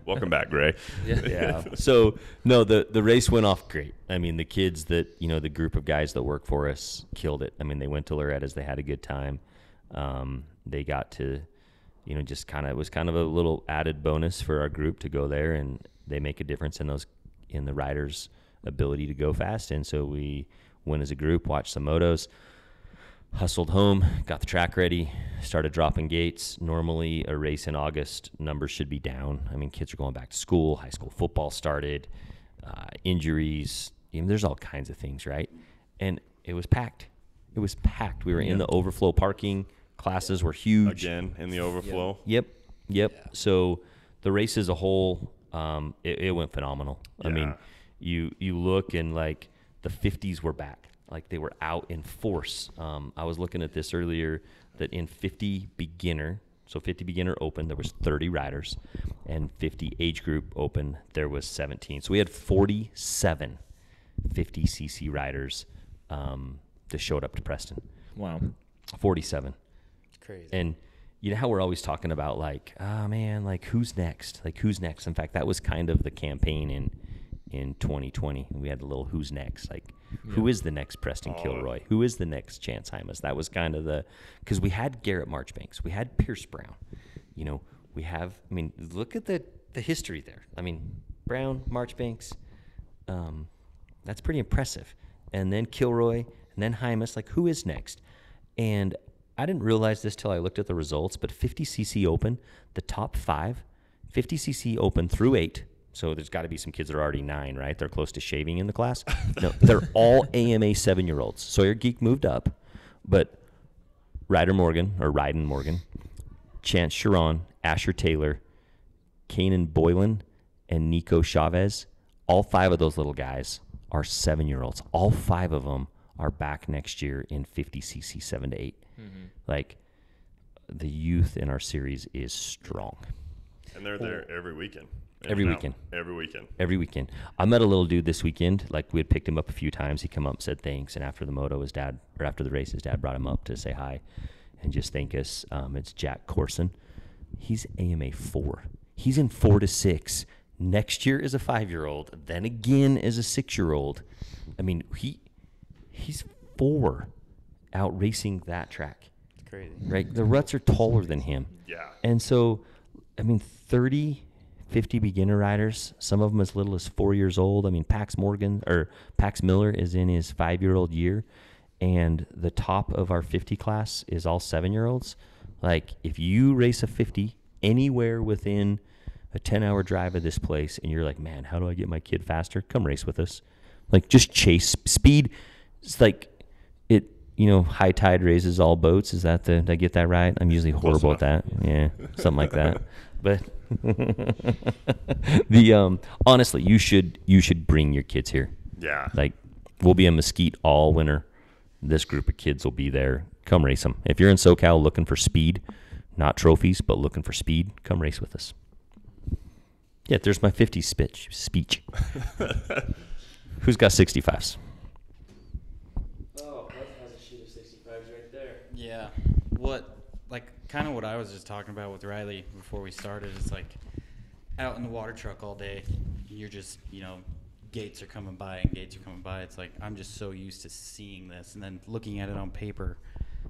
Welcome back, Gray. Yeah. So, no, the race went off great. I mean, the kids that, the group of guys that work for us killed it. I mean, they went to Loretta'S. They had a good time. They got to, just it was kind of a little added bonus for our group to go there, and they make a difference in the riders' ability to go fast. And so we went as a group, watched some motos, hustled home, got the track ready, started dropping gates. Normally, a race in August, numbers should be down. I mean, kids are going back to school. High school football started, injuries. There's all kinds of things, right? And it was packed. It was packed. We were in the overflow parking. Classes were huge. Again, in the overflow. Yep. So the race as a whole, it went phenomenal. I mean, you look and like the 50s were back. Like they were out in force. I was looking at this earlier that in 50 beginner, so 50 beginner open, there was 30 riders, and 50 age group open, there was 17. So we had 47 50cc riders that showed up to Preston. Wow. 47. It's crazy. And you know how we're always talking about like, oh man, like who's next? Like who's next? In fact, that was kind of the campaign in 2020. We had a little who's next, like who is the next Preston Kilroy? Who is the next Chance Hymas? That was kind of because we had Garrett Marchbanks, we had Pierce Brown, we have, I mean, look at the history there. I mean, Brown, Marchbanks, that's pretty impressive. And then Kilroy, and then Hymas, like who is next? And I didn't realize this till I looked at the results, but 50cc Open, the top 5, 50cc Open through 8. So there's got to be some kids that are already 9, right? They're close to shaving in the class. No, they're all AMA 7-year-olds. Sawyer Geek moved up, but Ryden Morgan, Chance Sharon, Asher Taylor, Kanan Boylan, and Nico Chavez, all 5 of those little guys are 7-year-olds. All 5 of them are back next year in 50cc 7 to 8. Mm-hmm. Like the youth in our series is strong. And they're there every weekend. Every weekend. Every weekend. I met a little dude this weekend. Like we had picked him up a few times. He come up, said thanks, and after the race, his dad brought him up to say hi and just thank us. It's Jack Corson. He's AMA 4. He's in 4 to 6. Next year is a 5-year-old. Then again is a 6-year-old. I mean, he's 4 out racing that track. It's crazy. Right? The ruts are taller than him. Yeah. And so, I mean, 50 beginner riders, some of them as little as 4 years old. I mean, Pax Miller is in his 5-year-old year, and the top of our 50 class is all 7-year-olds. Like, if you race a 50 anywhere within a 10-hour drive of this place, and you're like, man, how do I get my kid faster? Come race with us. Like, just chase speed. It's like it. High tide raises all boats. Did I get that right? I'm usually horrible at that. Yeah, something like that. But honestly, you should bring your kids here. Yeah. Like, we'll be in Mesquite all winter. This group of kids will be there. Come race them. If you're in SoCal looking for speed, not trophies, but looking for speed, come race with us. Yeah, there's my 50 speech. Who's got 65s? Oh, Preston has a sheet of 65s right there. Yeah. What? Like kind of what I was just talking about with Riley before we started. It's like out in the water truck all day, you're just, gates are coming by and gates are coming by. It's like I'm just so used to seeing this and then looking at it on paper.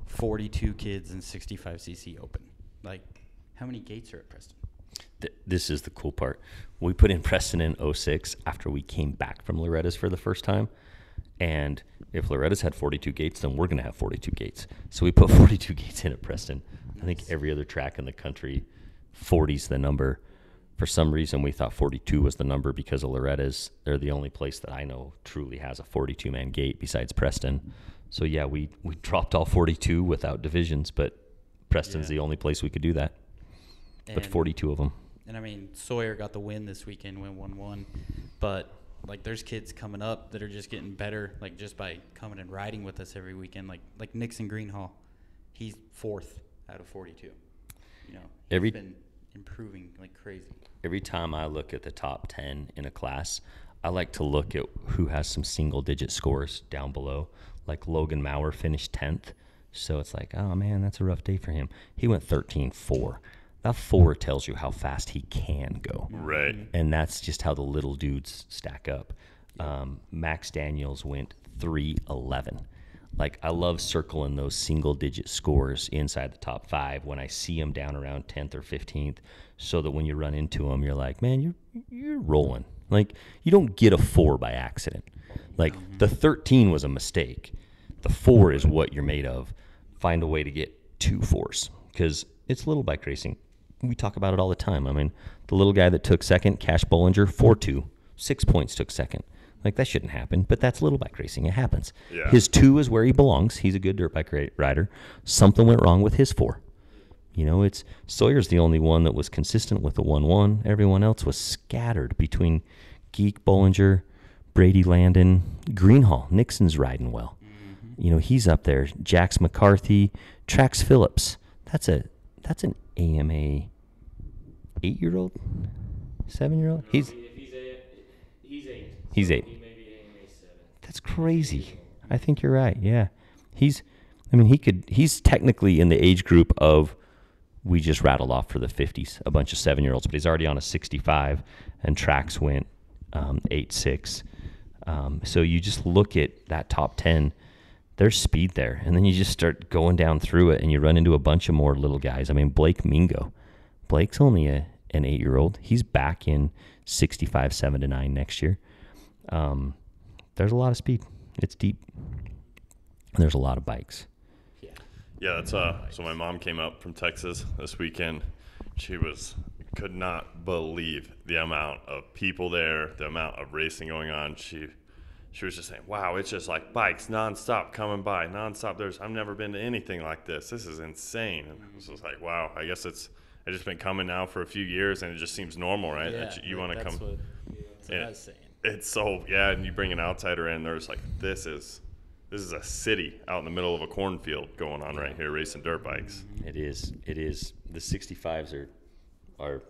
42 kids in 65cc open. Like, how many gates are at Preston? This is the cool part. We put in Preston in 06 after we came back from Loretta'S for the first time. And if Loretta'S had 42 gates, then we're going to have 42 gates. So we put 42 gates in at Preston. I think every other track in the country, 40's the number. For some reason, we thought 42 was the number because of Loretta'S. They're the only place that I know truly has a 42-man gate besides Preston. So, yeah, we dropped all 42 without divisions, but Preston's the only place we could do that. But 42 of them. And, I mean, Sawyer got the win this weekend, went 1-1. But, like, there's kids coming up that are just getting better, like, just by coming and riding with us every weekend. Like Nixon Greenhall, he's 4th out of 42. He's been improving like crazy. Every time I look at the top 10 in a class, I like to look at who has some single-digit scores down below. Like Logan Maurer finished 10th. So it's like, oh, man, that's a rough day for him. He went 13-4. That 4 tells you how fast he can go. Right. And that's just how the little dudes stack up. Max Daniels went 3:11. Like, I love circling those single-digit scores inside the top 5 when I see them down around 10th or 15th, so that when you run into them, you're like, man, you're rolling. Like, you don't get a 4 by accident. Like, the 13 was a mistake. The 4 is what you're made of. Find a way to get 2 4s, because it's little bike racing. We talk about it all the time. I mean, the little guy that took second, Cash Bollinger, 4-2, 6 points took second. Like, that shouldn't happen, but that's little bike racing. It happens. Yeah. His 2 is where he belongs. He's a good dirt bike rider. Something went wrong with his 4. It's Sawyer's the only one that was consistent with the 1-1. Everyone else was scattered between Geek, Bollinger, Brady Landon, Greenhall. Nixon's riding well. He's up there. Jax McCarthy, Trax Phillips. That's an AMA 8-year-old, 7-year-old. He's 8. He's 8. He may be AMA 7. That's crazy. I think you're right. Yeah. He's technically in the age group of, we just rattled off for the 50s, a bunch of 7-year-olds, but he's already on a 65, and Trax went 8-6. So you just look at that top 10, there's speed there, and then you just start going down through it, and you run into a bunch of more little guys. I mean, Blake Mingo. Blake's only an 8-year-old. He's back in 65, 7-9 next year. There's a lot of speed. It's deep. And there's a lot of bikes. Yeah, that's so my mom came up from Texas this weekend. She could not believe the amount of people there, the amount of racing going on. She was just saying, wow, it's just like bikes nonstop coming by, nonstop. I've never been to anything like this. This is insane. And I was just like, wow, I guess it's just been coming now for a few years, and it just seems normal, right? Yeah, you want to come. That's what I was saying. It's so, yeah, and you bring an outsider in, there's like, this is a city out in the middle of a cornfield going on right here, racing dirt bikes. It is. The 65s are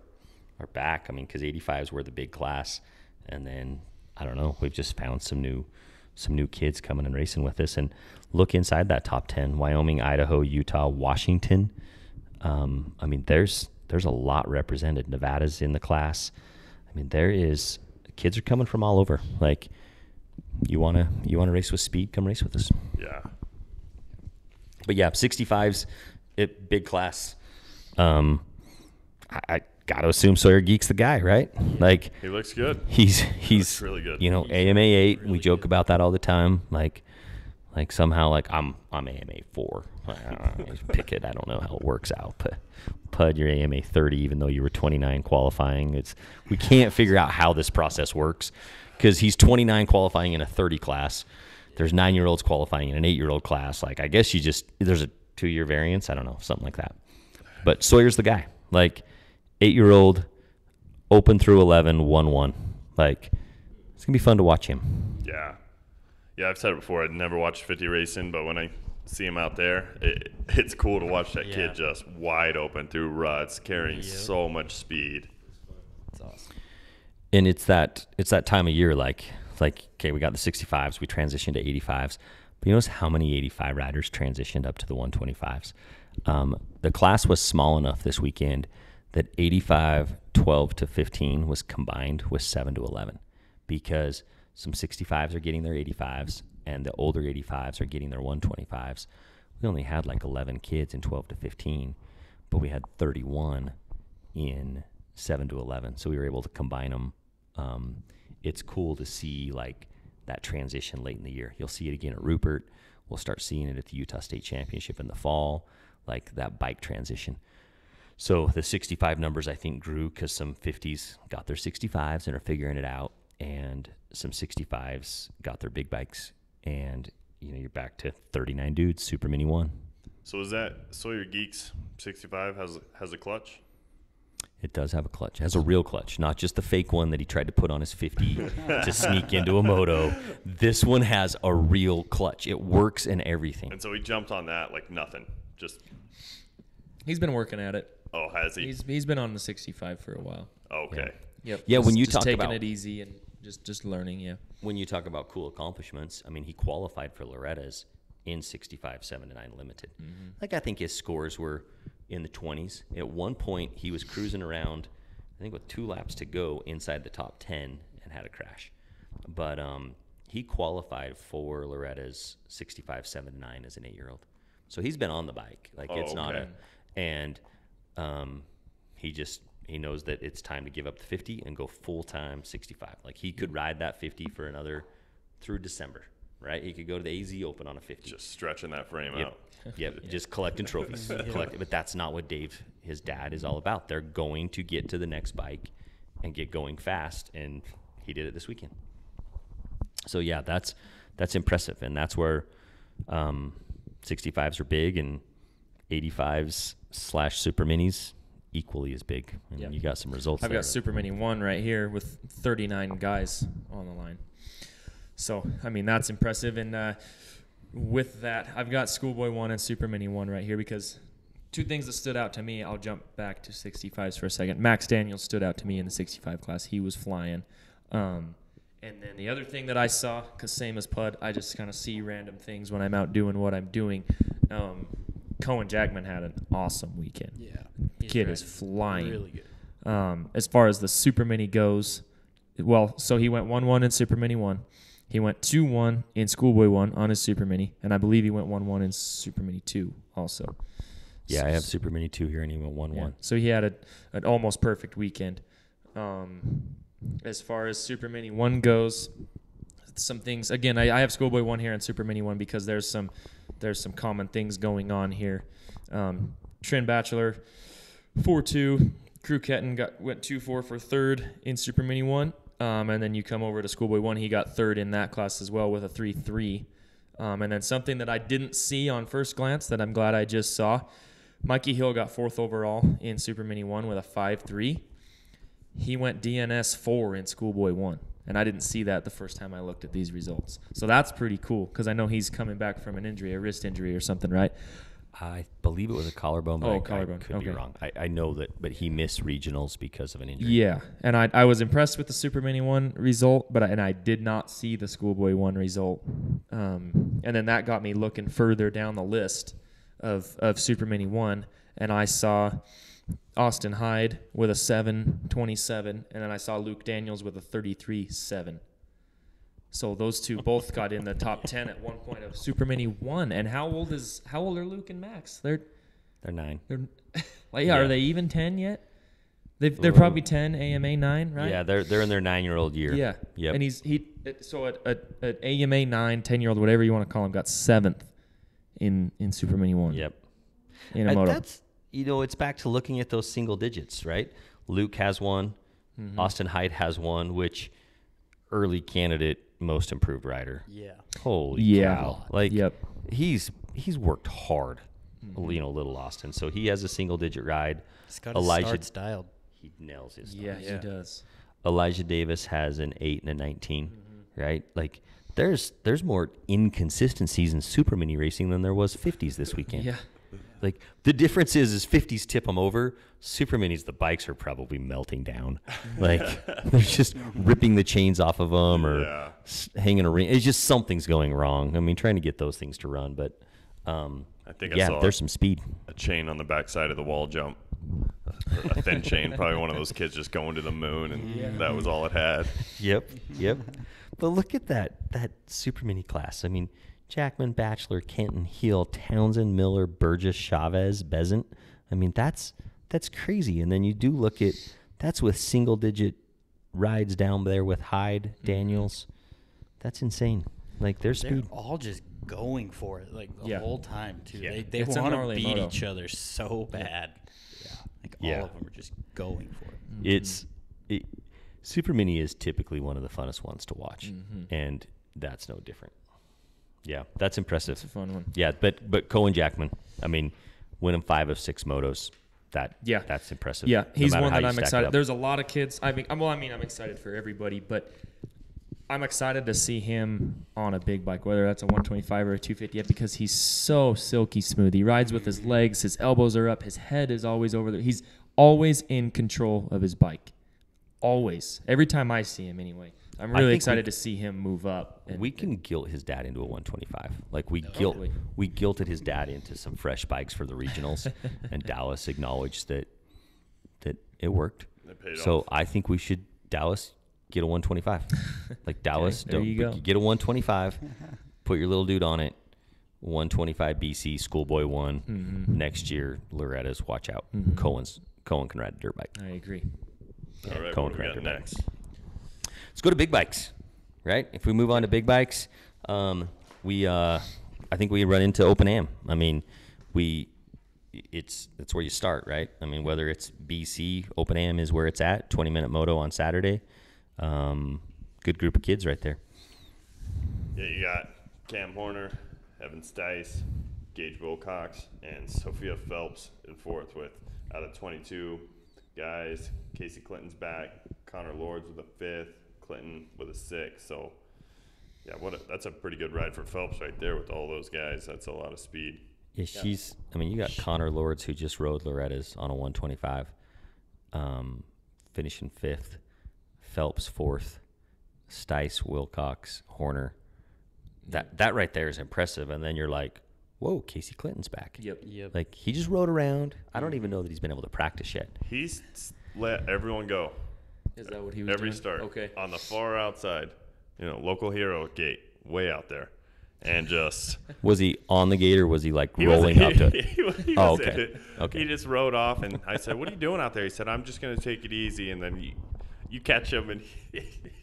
back. I mean, because 85s were the big class, and then I don't know. We've just found some new kids coming and racing with us. And look inside that top 10: Wyoming, Idaho, Utah, Washington. I mean, there's a lot represented. Nevada's in the class. I mean, kids are coming from all over. Like, you wanna race with speed? Come race with us. Yeah. But yeah, 65s, big class. I got to assume Sawyer Geek's the guy, right? Like, He looks good. he's looks really good. AMA 8. We joke about that all the time. Like somehow, like, I'm AMA 4. Pick it. I don't know how it works out, but Pud, you're AMA 30, even though you were 29 qualifying. We can't figure out how this process works, because he's 29 qualifying in a 30 class. There's 9-year-olds qualifying in an 8-year-old class. Like, I guess there's a 2-year variance. I don't know, something like that. But Sawyer's the guy. Like, 8-year-old, open through 11, 1-1. Like, it's going to be fun to watch him. Yeah. Yeah, I've said it before. I'd never watched 50 racing, but when I see him out there, it's cool to watch that kid just wide open through ruts, carrying so much speed. It's awesome. And it's that time of year, like, okay, we got the 65s, we transitioned to 85s, But you notice how many 85 riders transitioned up to the 125s. The class was small enough this weekend that 85, 12 to 15 was combined with 7 to 11 because some 65s are getting their 85s and the older 85s are getting their 125s. We only had like 11 kids in 12 to 15, but we had 31 in 7 to 11. So we were able to combine them. It's cool to see like that transition late in the year. You'll see it again at Rupert. We'll start seeing it at the Utah State Championship in the fall, like that bike transition. So the 65 numbers, I think, grew because some 50s got their 65s and are figuring it out, and some 65s got their big bikes, and you're back to 39 dudes, Super Mini 1. So is that Sawyer Geeks 65 has a clutch? It does have a clutch. It has a real clutch, not just the fake one that he tried to put on his 50 to sneak into a moto. This one has a real clutch. It works in everything. And so he jumped on that like nothing. Just He's been working at it. Oh, has he? He's been on the 65 for a while. Okay. Yep. Yeah, when you just talk taking about it easy and just learning. Yeah. When you talk about cool accomplishments, I mean, he qualified for Loretta'S in 65, 7 to 9 limited. Mm-hmm. Like, I think his scores were in the 20s. At one point, he was cruising around, I think with 2 laps to go inside the top 10 and had a crash. But he qualified for Loretta'S 65, 7 to 9 as an 8-year-old. So he's been on the bike. Like, it's not a, and he knows that it's time to give up the 50 and go full-time 65. Like, he could ride that 50 for another through December, right? He could go to the AZ Open on a 50. Just stretching that frame Yep. out. Yep, just collecting trophies. But that's not what Dave, his dad, is all about. They're going to get to the next bike and get going fast, and he did it this weekend. So, yeah, that's impressive, and that's where 65s are big and 85s / Super Minis equally as big. And you got some results I've there. got Super Mini 1 right here with 39 guys on the line. So, I mean, that's impressive. And with that, I've got Schoolboy 1 and Super Mini 1 right here because 2 things that stood out to me. I'll jump back to 65s for a second. Max Daniels stood out to me in the 65 class. He was flying. And then the other thing that I saw, because same as Pud, I just kind of see random things when I'm out doing what I'm doing. Cohen Jackman had an awesome weekend. Yeah. Kid is flying. Really good. As far as the Super Mini goes, well, so he went 1-1 in Super Mini 1. He went 2-1 in Schoolboy 1 on his Super Mini, and I believe he went 1-1 in Super Mini 2 also. Yeah, I have Super Mini 2 here, and he went 1-1. Yeah. So he had an almost perfect weekend. As far as Super Mini 1 goes, some things, again, I have Schoolboy 1 here and Super Mini 1 because there's some common things going on here. Trin Bachelor, 4-2. Crew Ketton went 2-4 for third in Super Mini 1. And then you come over to Schoolboy 1, he got third in that class as well with a 3-3. And then something that I didn't see on first glance that I'm glad I just saw, Mikey Hill got 4th overall in Super Mini 1 with a 5-3. He went DNS 4 in Schoolboy 1. And I didn't see that the first time I looked at these results. So that's pretty cool because I know he's coming back from an injury, a wrist injury or something, right? I believe it was a collarbone, but collarbone. I could be wrong. I know that, but he missed regionals because of an injury. Yeah, and I was impressed with the Super Mini 1 result, but I did not see the Schoolboy 1 result. And then that got me looking further down the list of Super Mini 1, and I saw Austin Hyde with a 7.27, and then I saw Luke Daniels with a 33.7. So those two both got in the top 10 at one point of Super Mini 1. And how old are Luke and Max? They're 9. Are they even 10 yet? They're probably 10, AMA 9, right? Yeah, they're in their 9-year-old year. Yeah. Yep. And so at AMA 9, 10-year-old, whatever you want to call him, got 7th in Super Mini 1. Yep. In a moto. That's, it's back to looking at those single digits, right? Luke has 1. Mm-hmm. Austin Hyde has 1, which early candidate most improved rider. Yeah. Holy cow. Like, yep. He's worked hard, little Austin. So he has a single-digit ride. He's got his starts dialed. He nails his Yeah, starts. he does. Elijah Davis has an 8 and a 19, right? Like, there's more inconsistencies in Super Mini racing than there was 50s this weekend. Yeah. Like the difference is 50s tip them over. Super minis, the bikes are probably melting down. Like they're just ripping the chains off of them or hanging a ring. It's just something's going wrong. I mean, trying to get those things to run, but I think I saw there's some speed. a chain on the backside of the wall jump. A thin chain, probably one of those kids just going to the moon, and that was all it had. Yep. But look at that super mini class. I mean, Jackman, Batchelor, Kenton, Heel, Townsend, Miller, Burgess, Chavez, Bezant. I mean, that's crazy. And then you do look at that's with single digit rides down there with Hyde, Daniels. That's insane. Like their They're speed. all just going for it like the whole time too. Yeah. They It's a want to gnarly beat moto. each other so bad. Like all of them are just going for it. Super Mini is typically one of the funnest ones to watch, and that's no different. Yeah, that's impressive. It's a fun one. Yeah, but Cohen Jackman, I mean, winning 5 of 6 motos, that's impressive. Yeah, no he's matter one how that you I'm stack it excited. up. There's a lot of kids. I'm excited for everybody, but I'm excited to see him on a big bike, whether that's a 125 or a 250, because he's so silky smooth. He rides with his legs, his elbows are up, his head is always over there. He's always in control of his bike. Always. Every time I see him anyway. I'm really excited to see him move up. We can guilt his dad into a 125. Like we Totally. guilted his dad into some fresh bikes for the regionals, and Dallas acknowledged that it worked. It paid So off. I think we should Dallas get a 125. Like Dallas, there you go. get a 125, put your little dude on it. 125 BC Schoolboy 1 next year. Loretta'S, watch out. Cohen can ride a dirt bike. I agree. All right, Cohen what do we got Cracker next? Let's go to big bikes, right? If we move on to big bikes, I think we run into Open Am. I mean, it's where you start, right? I mean, whether it's BC, Open Am is where it's at. 20-minute moto on Saturday. Good group of kids right there. Yeah, you got Cam Horner, Evan Stice, Gage Wilcox, and Sophia Phelps in fourth with out of 22 guys. Casey Clinton's back. Connor Lords with a fifth. Clinton with a sixth. So, yeah, that's a pretty good ride for Phelps right there with all those guys. That's a lot of speed. Yeah, you got Connor Lords, who just rode Loretta'S on a 125, finishing fifth. Phelps fourth. Stice, Wilcox, Horner. That right there is impressive. And then you're like, whoa, Casey Clinton's back. Yep. Like, he just rode around. I don't even know that he's been able to practice yet. He's let everyone go. Is that what he was Every doing? start. Okay. On the far outside. Local hero gate. Way out there. And just... Was he on the gate or was he, like, He was- rolling up to it? he was Oh, in okay. it. Okay. He just rode off, and I said, "What are you doing out there?" He said, "I'm just going to take it easy." And then you catch him, and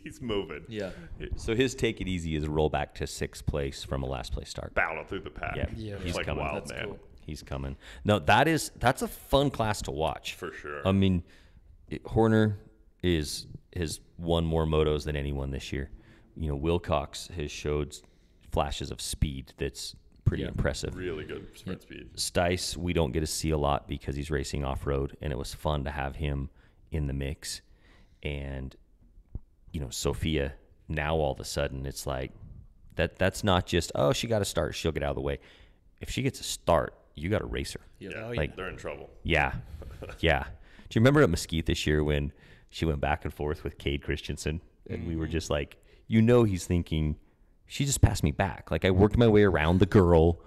he's moving. Yeah. So his take it easy is roll back to 6th place from a last place start. Battle through the pack. Yeah, He's like coming. a wild That's man. cool. He's coming. No, that's a fun class to watch. For sure. I mean, Horner has won more motos than anyone this year. Wilcox has showed flashes of speed that's pretty impressive. Really good sprint speed. Stice, we don't get to see a lot because he's racing off-road, and it was fun to have him in the mix. And, Sophia, now all of a sudden it's like that's not just, oh, she got to start, she'll get out of the way. If she gets a start, you got to race her. Yeah, Like, they're in trouble. Yeah. Yeah. Do you remember at Mesquite this year when she went back and forth with Cade Christensen? And we were just like, he's thinking, she just passed me back. Like, I worked my way around the girl,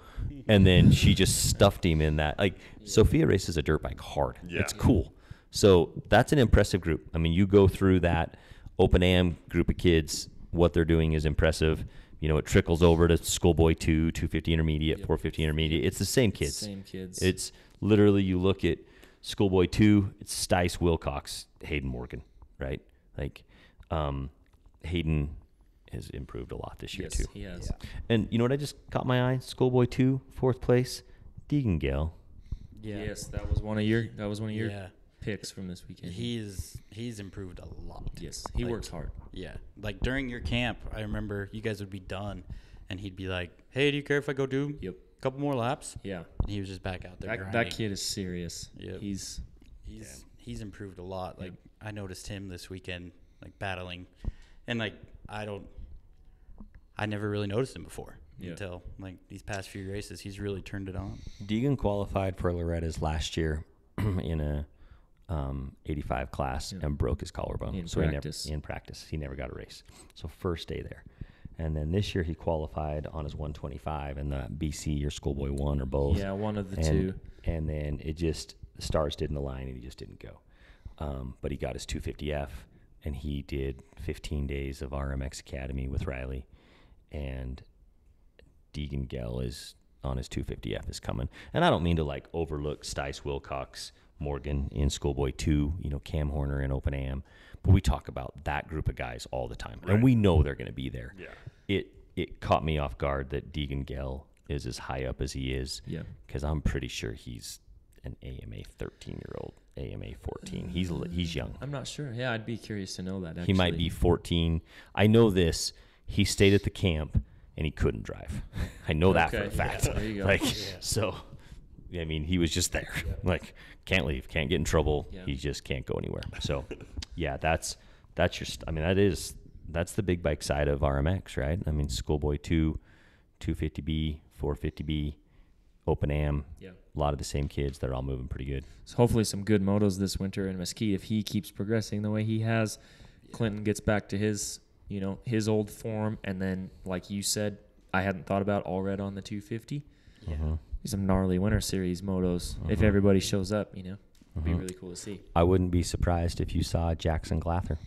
and then she just stuffed him in that. Like, Sophia races a dirt bike hard. Yeah. It's cool. So that's an impressive group. I mean, you go through that Open Am group of kids, what they're doing is impressive. It trickles over to Schoolboy 2, 250 intermediate, 450 intermediate. It's the same kids. Same kids. It's literally, you look at Schoolboy 2, it's Stice, Wilcox, Hayden Morgan, right? Like, Hayden has improved a lot this year, Yes, too. he has. And you know what I just caught my eye? Schoolboy 2, 4th place, Deegan Gale. Yeah. Yes, that was one of your Yeah. picks from this weekend. He's improved a lot. Yes, he Like, works hard. Yeah. Like during your camp, I remember you guys would be done and he'd be like, "Hey, do you care if I go do Yep. a couple more laps?" Yeah. And he was just back out there That grinding. kid is serious. Yep. He's He's improved a lot. Like I noticed him this weekend like battling and like I never really noticed him before. Yeah. until like these past few races, he's really turned it on. Deegan qualified for Loretta'S last year in a 85 class and broke his collarbone. In practice. He never got a race. So first day there. And then this year he qualified on his 125 and the BC or Schoolboy 1 or both. Yeah, one of the two. And then the stars didn't align and he just didn't go. But he got his 250F and he did 15 days of RMX Academy with Riley. And Deegan Gell is on his 250F is coming. And I don't mean to like overlook Stice, Wilcox, Morgan in Schoolboy 2, Cam Horner in Open Am. But we talk about that group of guys all the time. Right. And we know they're going to be there. Yeah. It caught me off guard that Deegan Gell is as high up as he is. Yeah. Because I'm pretty sure he's an AMA 13-year-old, AMA 14. He's young. I'm not sure. Yeah, I'd be curious to know that, actually. He might be 14. I know this. He stayed at the camp, and he couldn't drive. I know that for a fact. Yeah, there you go. So, I mean, he was just there. Like, can't leave, can't get in trouble. Yeah. He just can't go anywhere. So, yeah, that's the big bike side of RMX, right? I mean, Schoolboy 2, 250B, 450B, Open Am. Yeah. A lot of the same kids. They're all moving pretty good. So hopefully some good motos this winter in Mesquite if he keeps progressing the way he has. Clinton gets back to his old form, and then, like you said, I hadn't thought about all red on the 250. Yeah. Some gnarly winter series motos. If everybody shows up, it'd be really cool to see. I wouldn't be surprised if you saw Jackson Glather.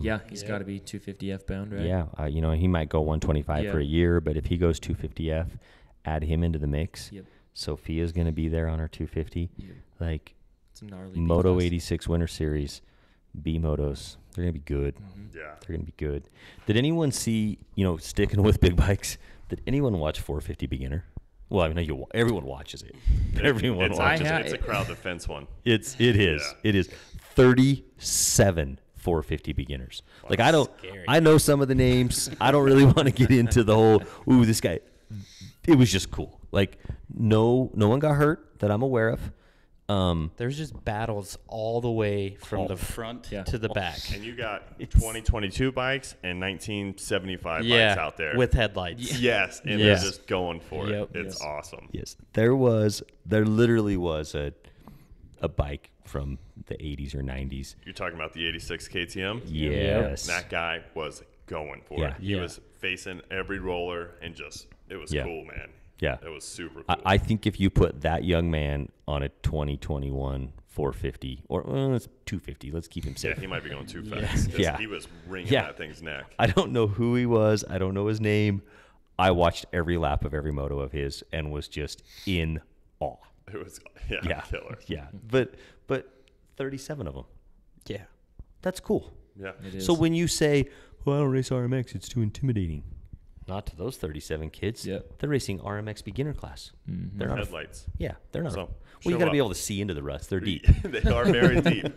Yeah, he's got to be 250F bound, right? Yeah, he might go 125 for a year, but if he goes 250F, add him into the mix. Yep. Sophia's going to be there on her 250. Yep. Like, Some gnarly Moto B-class. 86 Winter Series, B motos, they're going to be good. Yeah. They're going to be good. Did anyone see, sticking with big bikes, did anyone watch 450 Beginner? Well, I mean, everyone watches it. Everyone watches it. It's a crowd defense one. It is. Yeah. It is 37 450 beginners. Like, scary. I know some of the names. I don't really want to get into the whole, this guy. It was just cool. Like, no one got hurt that I'm aware of. There's just battles all the way from the front to the back. And you got 2022 bikes and 1975 bikes out there. with headlights. Yes, and they're just going for it. It's awesome. Yes, there literally was a bike from the 80s or 90s. You're talking about the 86 KTM? Yes. That guy was going for it. He was facing every roller and it was cool, man. Yeah. It was super cool. I think if you put that young man on a 2021 450 or it's 250, let's keep him safe. Yeah, he might be going too fast. Yeah. He was wringing that thing's neck. I don't know who he was. I don't know his name. I watched every lap of every moto of his and was just in awe. It was killer. Yeah. But 37 of them. Yeah. That's cool. Yeah. It is. So when you say, well, I don't race RMX, it's too intimidating. Not to those 37 kids. Yep. They're racing RMX beginner class. They're not Headlights. they're not. So, Well, you show got to be up. able to see into the ruts. They're deep. They are very deep.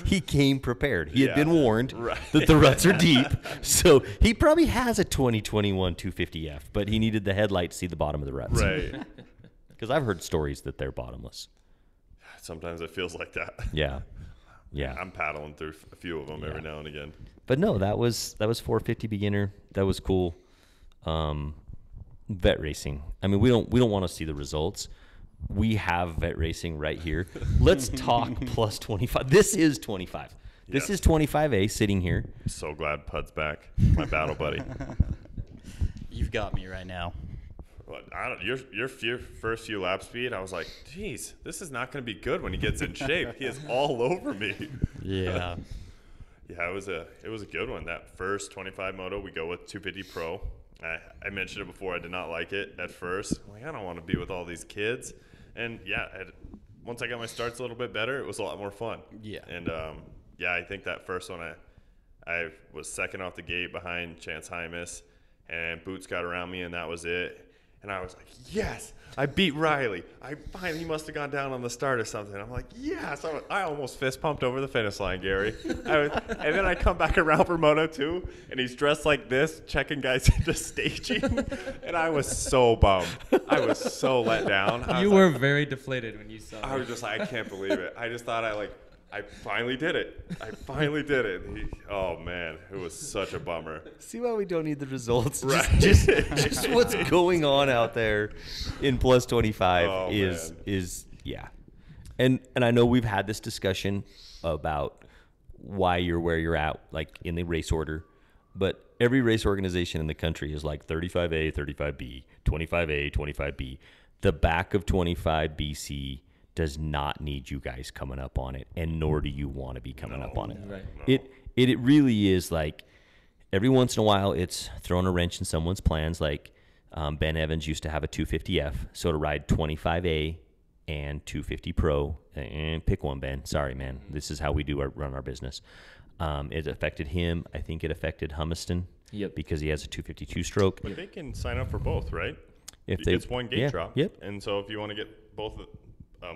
He came prepared. He had Yeah. been warned Right. that the ruts are deep. So he probably has a 2021 250F, but he needed the headlight to see the bottom of the ruts. Right. Because I've heard stories that they're bottomless. Sometimes it feels like that. Yeah. Yeah. I'm paddling through a few of them every now and again. But no, that was 450 beginner. That was cool. Vet racing. I mean, we don't want to see the results. We have vet racing right here. Let's talk plus 25. This is 25. This is 25A sitting here. So glad Pud's back, my battle buddy. You've got me right now. But your first few lap speed, I was like, geez, this is not going to be good when he gets in shape. He is all over me. Yeah. Yeah, it was a good one. That first 25 moto, we go with 250 Pro. I mentioned it before. I did not like it at first. I'm like, I don't want to be with all these kids. And once I got my starts a little bit better, it was a lot more fun. Yeah. And I think that first one, I was second off the gate behind Chance Hymas, and Boots got around me, and that was it. And I was like, yes, I beat Riley. He must have gone down on the start or something. I'm like, yes. I almost fist pumped over the finish line, Gary. And then I come back around for Moto 2, and he's dressed like this, checking guys into staging. And I was so bummed. I was so let down. You were very deflated when you saw I was just like, I can't believe it. I just thought I finally did it. Oh, man. It was such a bummer. See why we don't need the results. Right. Just what's going on out there in plus 25 Oh, is yeah. And I know we've had this discussion about why you're where you're at, like in the race order, but every race organization in the country is like 35A, 35B, 25A, 25B. The back of 25BC does not need you guys coming up on it, and nor do you want to be coming up on it. Right. It really is like every once in a while it's throwing a wrench in someone's plans. Like Ben Evans used to have a 250F, so to ride 25A and 250 Pro, pick one, Ben. Sorry, man. This is how we run our business. It affected him. I think it affected Humiston. Yep. Because he has a 252 stroke. But they can sign up for both, right? It's one gate drop. Yep. And so if you want to get both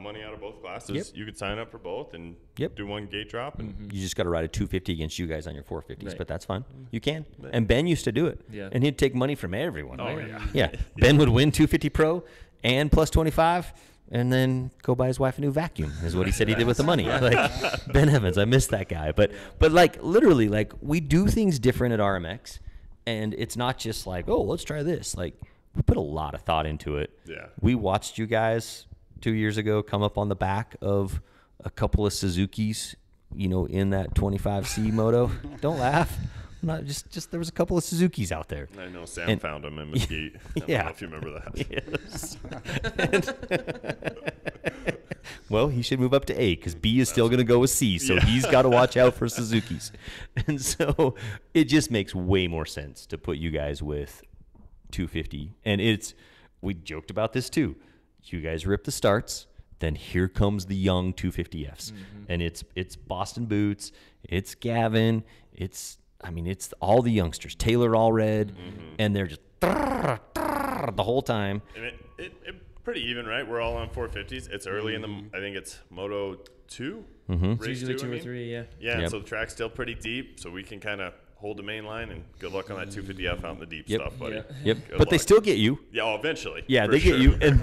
money out of both classes, Yep. you could sign up for both and Yep. do one gate drop. And You just got to ride a 250 against you guys on your 450s, Right. but that's fine. You can. And Ben used to do it. Yeah. And he'd take money from everyone. Oh, yeah. Yeah. Ben would win 250 Pro and plus 25 and then go buy his wife a new vacuum is what he said he did with the money. Like Ben Evans, I miss that guy. But like literally, like we do things different at RMX, and it's not just like, oh, let's try this. Like we put a lot of thought into it. Yeah. We watched you guys 2 years ago come up on the back of a couple of Suzukis, in that 25C moto. Don't laugh. Not just there was a couple of Suzukis out there. I know Sam found them in Mesquite. I don't know if you remember that. Yes. Well, he should move up to A because B is still going to go with C. So he's got to watch out for Suzukis. And so it just makes way more sense to put you guys with 250. And we joked about this too. You guys rip the starts. Then here comes the young 250Fs. And it's Boston Boots. It's Gavin. It's all the youngsters. Taylor Allred. And they're just the whole time. And it pretty even, right? We're all on 450s. It's early in the, I think it's Moto 2. It's usually 2 or 3, yeah. Yeah, Yep. so the track's still pretty deep, so we can kind of hold the main line, and good luck on that 250F out in the deep stuff, buddy. Yeah. Yep. Good But they luck. still get you. Yeah, eventually. Yeah, for they sure. get you. And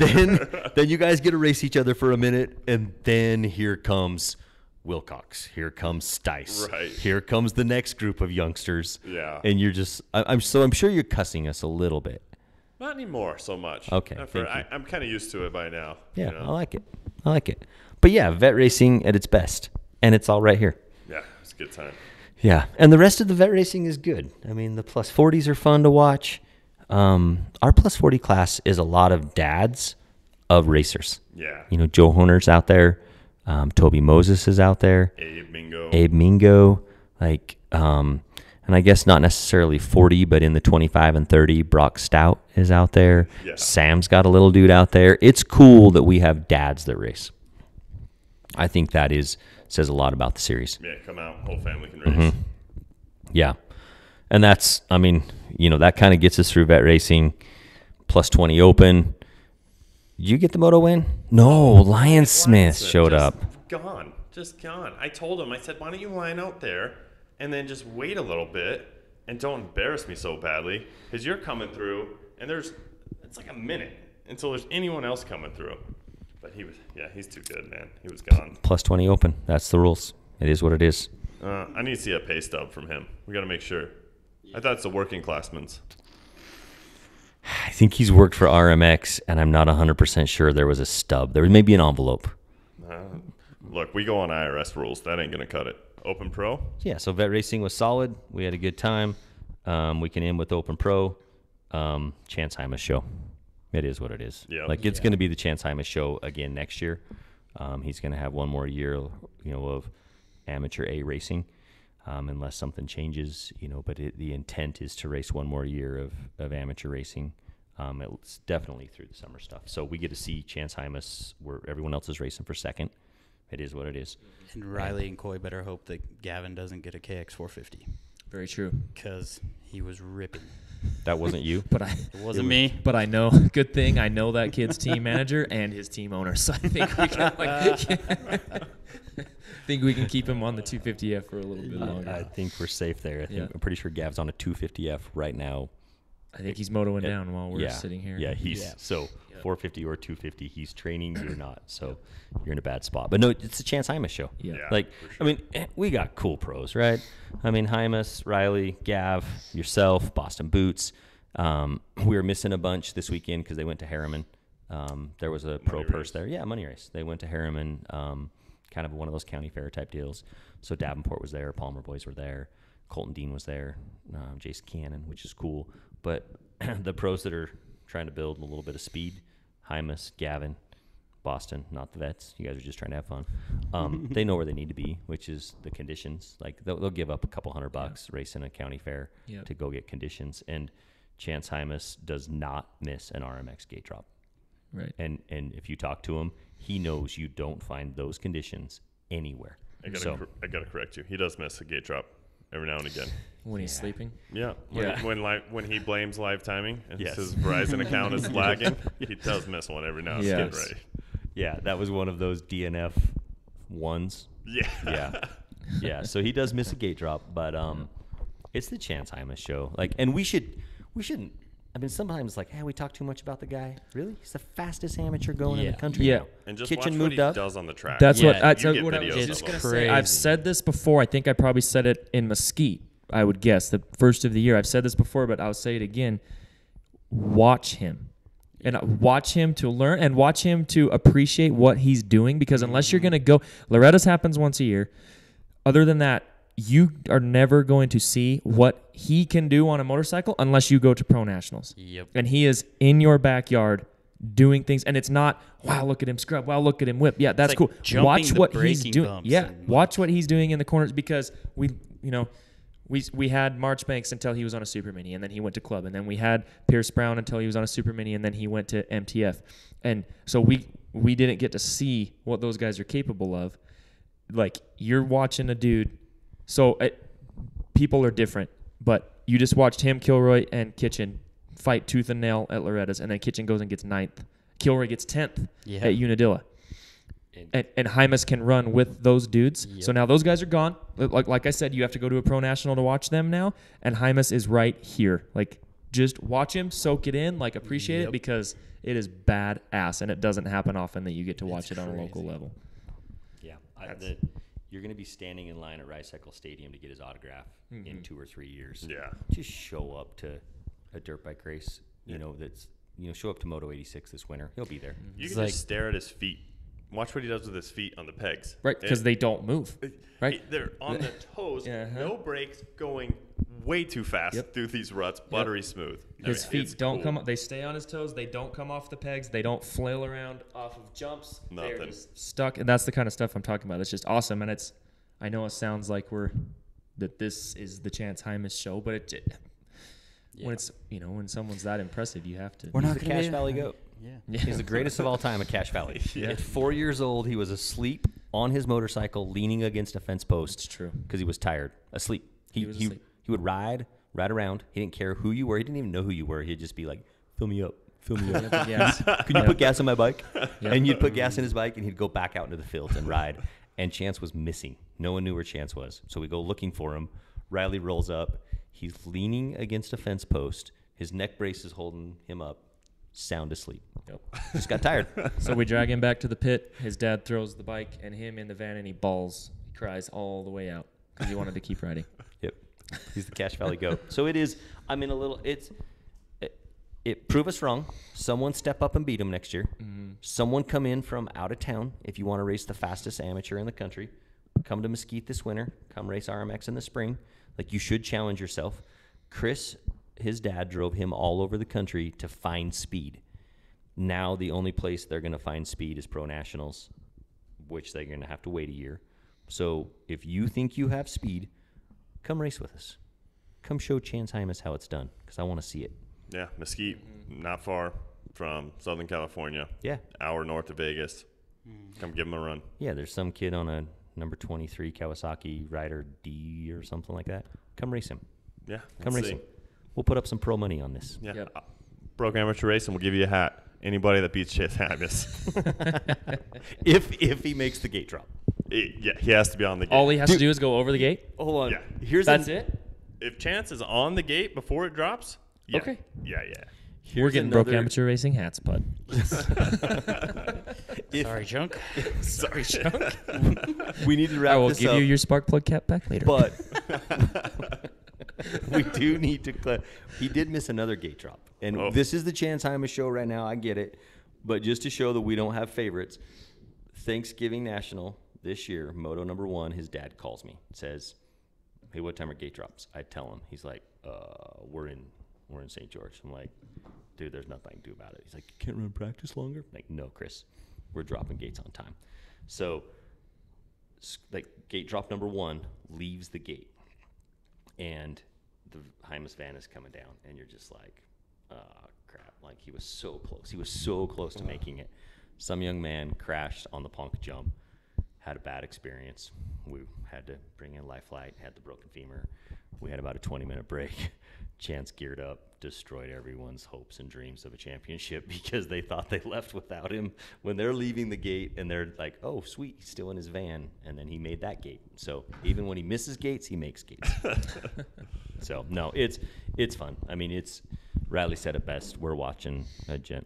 then you guys get to race each other for a minute. And then here comes Wilcox. Here comes Stice. Right. Here comes the next group of youngsters. Yeah. And you're just, I'm sure you're cussing us a little bit. Not anymore so much. Okay, Not thank you. I'm kind of used to it by now. Yeah, you know? I like it. But yeah, vet racing at its best. And it's all right here. Yeah, it's a good time. Yeah. And the rest of the vet racing is good. I mean, the plus 40s are fun to watch. Our plus 40 class is a lot of dads of racers. Yeah. Joe Honer's out there. Toby Moses is out there. Abe Mingo. And I guess not necessarily 40, but in the 25 and 30, Brock Stout is out there. Yeah. Sam's got a little dude out there. It's cool that we have dads that race. I think that says a lot about the series. Yeah, come out. Whole family can race. Yeah. And that's, that kind of gets us through vet racing. Plus 20 open. Did you get the moto win? No, Lion Smith showed up. Just gone. I told him, I said, why don't you line out there and then just wait a little bit and don't embarrass me so badly, because you're coming through and it's like a minute until there's anyone else coming through. But he's too good, man. He was gone. Plus 20 open. That's the rules. It is what it is. I need to see a pay stub from him. We got to make sure. I thought it's the working classman's. I think he's worked for RMX, and I'm not 100% sure there was a stub. There was maybe an envelope. Look, we go on IRS rules. That ain't going to cut it. Open Pro? Yeah, so vet racing was solid. We had a good time. We can end with Open Pro. Chance Hymas show. It is what it is. Yeah. It's going to be the Chance Hymas show again next year. He's going to have one more year, of amateur A racing, unless something changes, But the intent is to race one more year of amateur racing. It's definitely through the summer stuff. So we get to see Chance Hymas where everyone else is racing for second. It is what it is. And Riley and Coy better hope that Gavin doesn't get a KX450 Very true. because he was ripping. That wasn't you. But It wasn't me. But I know, good thing I know that kid's team manager and his team owner, so I think we can keep him on the 250F for a little bit longer. I think we're safe there. Yeah. I'm pretty sure Gav's on a 250F right now, I think he's motoing down while we're sitting here. Yeah, he's Yeah. so 450 or 250. He's training. You're not. So you're in a bad spot. But no, it's a Chance Hymas show. Yeah. Yeah, Like, for sure. I mean, we got cool pros, right? I mean, Hymas, Riley, Gav, yourself, Boston Boots. We were missing a bunch this weekend because they went to Harriman. There was a pro purse there. Yeah, money race. They went to Harriman, kind of one of those county fair type deals. So Davenport was there. Palmer boys were there. Colton Dean was there. Jace Cannon, which is cool. But the pros that are trying to build a little bit of speed, Hymas, Gavin, Boston, not the vets. You guys are just trying to have fun. They know where they need to be, which is the conditions. Like they'll give up a couple $100 racing a county fair to go get conditions. And Chance Hymas does not miss an RMX gate drop. Right. And if you talk to him, he knows you don't find those conditions anywhere. I gotta correct you. He does miss a gate drop every now and again. When he's sleeping. Yeah. When he blames live timing and Yes. his Verizon account is lagging, he does miss one every now and again. Yes. Right. Yeah, that was one of those DNF ones. Yeah. Yeah. So he does miss a gate drop, but it's the Chance Hymas show. Like, and we shouldn't. I mean, sometimes like, hey, we talk too much about the guy. Really, he's the fastest amateur going in the country. Yeah. now. And just Kitchen watch moved what he up. does on the track. That's Yeah, what I you get was videos just of going to him. say. I've Crazy. said this before. I think I probably said it in Mesquite, I would guess, the first of the year. I've said this before, but I'll say it again. Watch him. And watch him to learn and watch him to appreciate what he's doing, because unless you're going to go, Loretta'S happens once a year. Other than that, you are never going to see what he can do on a motorcycle unless you go to Pro Nationals. Yep. And he is in your backyard doing things, and it's not, wow, look at him scrub, wow, look at him whip. Yeah, that's like cool. jumping Watch the what he's braking doing. bumps Yeah, and watch what he's doing in the corners, because we had Marchbanks until he was on a Super Mini, and then he went to Club, and then we had Pierce Brown until he was on a Super Mini, and then he went to MTF. And so we didn't get to see what those guys are capable of. Like, you're watching a dude. So people are different, but you just watched him, Kilroy, and Kitchen fight tooth and nail at Loretta'S, and then Kitchen goes and gets 9th. Kilroy gets 10th at Unadilla. And Hymas can run with those dudes. Yep. So now those guys are gone. Like I said, you have to go to a Pro National to watch them now, and Hymas is right here. Like, just watch him, soak it in, like, appreciate it, because it is badass, and it doesn't happen often that you get to watch it on a local level. Yeah, you're going to be standing in line at Ricecycle Stadium to get his autograph in 2 or 3 years. Yeah. Just show up to a dirt bike race. Show up to Moto 86 this winter. He'll be there. You It's can like- just stare at his feet. Watch what he does with his feet on the pegs. Right, because they don't move. Right? They're on the toes, Uh-huh. no brakes, going way too fast through these ruts, buttery smooth. His I mean, feet it's don't cool. come up. They stay on his toes. They don't come off the pegs. They don't flail around off of jumps. They're Nothing. just stuck. And that's the kind of stuff I'm talking about. It's just awesome. And I know it sounds like that this is the Chance Hymas show, but when it's, when someone's that impressive, you have to. We're He's not the gonna Cache be- Valley goat. Yeah. He's the greatest of all time at Cache Valley. At 4 years old, he was asleep on his motorcycle, leaning against a fence post. It's true. Because he was tired, asleep. He was asleep. He would ride around. He didn't care who you were. He didn't even know who you were. He'd just be like, "Fill me up, fill me up." Yes. Can you put gas in my bike? Yep. And you'd put gas in his bike, and he'd go back out into the fields and ride. And Chance was missing. No one knew where Chance was. So we go looking for him. Riley rolls up. He's leaning against a fence post. His neck brace is holding him up. Sound asleep. Yep. Just got tired. So we drag him back to the pit. His dad throws the bike and him in the van, and he bawls. He cries all the way out because he wanted to keep riding. Yep. He's the Cache Valley goat. So it is. I'm in a little. It prove us wrong. Someone step up and beat him next year. Mm-hmm. Someone come in from out of town. If you want to race the fastest amateur in the country, come to Mesquite this winter. Come race RMX in the spring. Like, you should challenge yourself. Chris, his dad, drove him all over the country to find speed. Now the only place they're going to find speed is Pro Nationals, which they're going to have to wait a year. So if you think you have speed, come race with us. Come show Chance Hymas how it's done, because I want to see it. Yeah, Mesquite, not far from Southern California. Yeah. Hour north of Vegas. Come give him a run. Yeah, there's some kid on a number 23 Kawasaki Rider D or something like that. Come race him. Yeah. Come let's race see. him. We'll put up some pro money on this. Yeah. Yep. Broke Amateur Racing, we'll give you a hat. Anybody that beats Chase Hymas. If he makes the gate drop. Yeah, he has to be on the gate. All he has to do is go over the gate. Hold on. Yeah. Here's That's it. If Chance is on the gate before it drops, Yeah. Okay. Yeah. We're getting broke amateur racing hats, bud. Sorry, Junk. Sorry, Chuck. We need to wrap I will this give up. you your spark plug cap back later. But we do need to he did miss another gate drop. And this is the chance I'm a show right now. I get it. But just to show that we don't have favorites, Thanksgiving National this year, moto number 1, his dad calls me, says, "Hey, what time are gate drops?" I tell him. He's like, we're in St. George. I'm like, dude, there's nothing I can do about it. He's like, "You can't run practice longer?" I'm like, "No, Chris, we're dropping gates on time." So like gate drop number 1 leaves the gate, and the Hymas van is coming down, and you're just like, crap. Like, he was so close. He was so close to making it. Some young man crashed on the punk jump, had a bad experience. We had to bring in life flight, had the broken femur. We had about a 20-minute break. Chance geared up, destroyed everyone's hopes and dreams of a championship because they thought they left without him. When they're leaving the gate and they're like, "Oh, sweet, he's still in his van," and then he made that gate. So even when he misses gates, he makes gates. So no, it's fun. I mean, Riley said it best. We're watching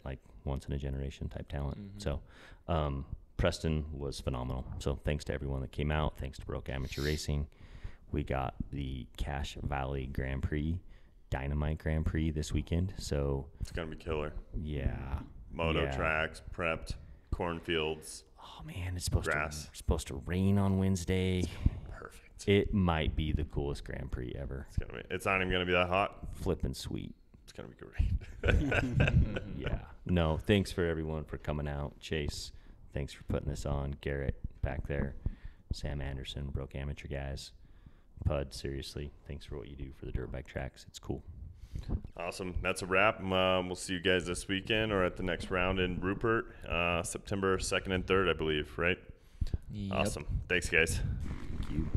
like once in a generation type talent. Mm-hmm. So Preston was phenomenal. So thanks to everyone that came out. Thanks to Broke Amateur Racing. We got the Cache Valley Grand Prix, Dynamite Grand Prix this weekend. So It's going to be killer. yeah. Moto tracks, prepped, cornfields. Oh man, it's supposed Grass. to rain on Wednesday. Perfect. It might be the coolest Grand Prix ever. It's not even going to be that hot. Flippin' sweet. It's going to be great. Yeah. No, thanks for everyone for coming out. Chase, thanks for putting this on. Garrett back there. Sam Anderson, Broke Amateur guys. Pud, seriously, thanks for what you do for the dirt bike tracks. It's cool. Awesome. That's a wrap. We'll see you guys this weekend or at the next round in Rupert, September 2nd and 3rd, I believe, right? Yep. Awesome. Thanks, guys. Thank you.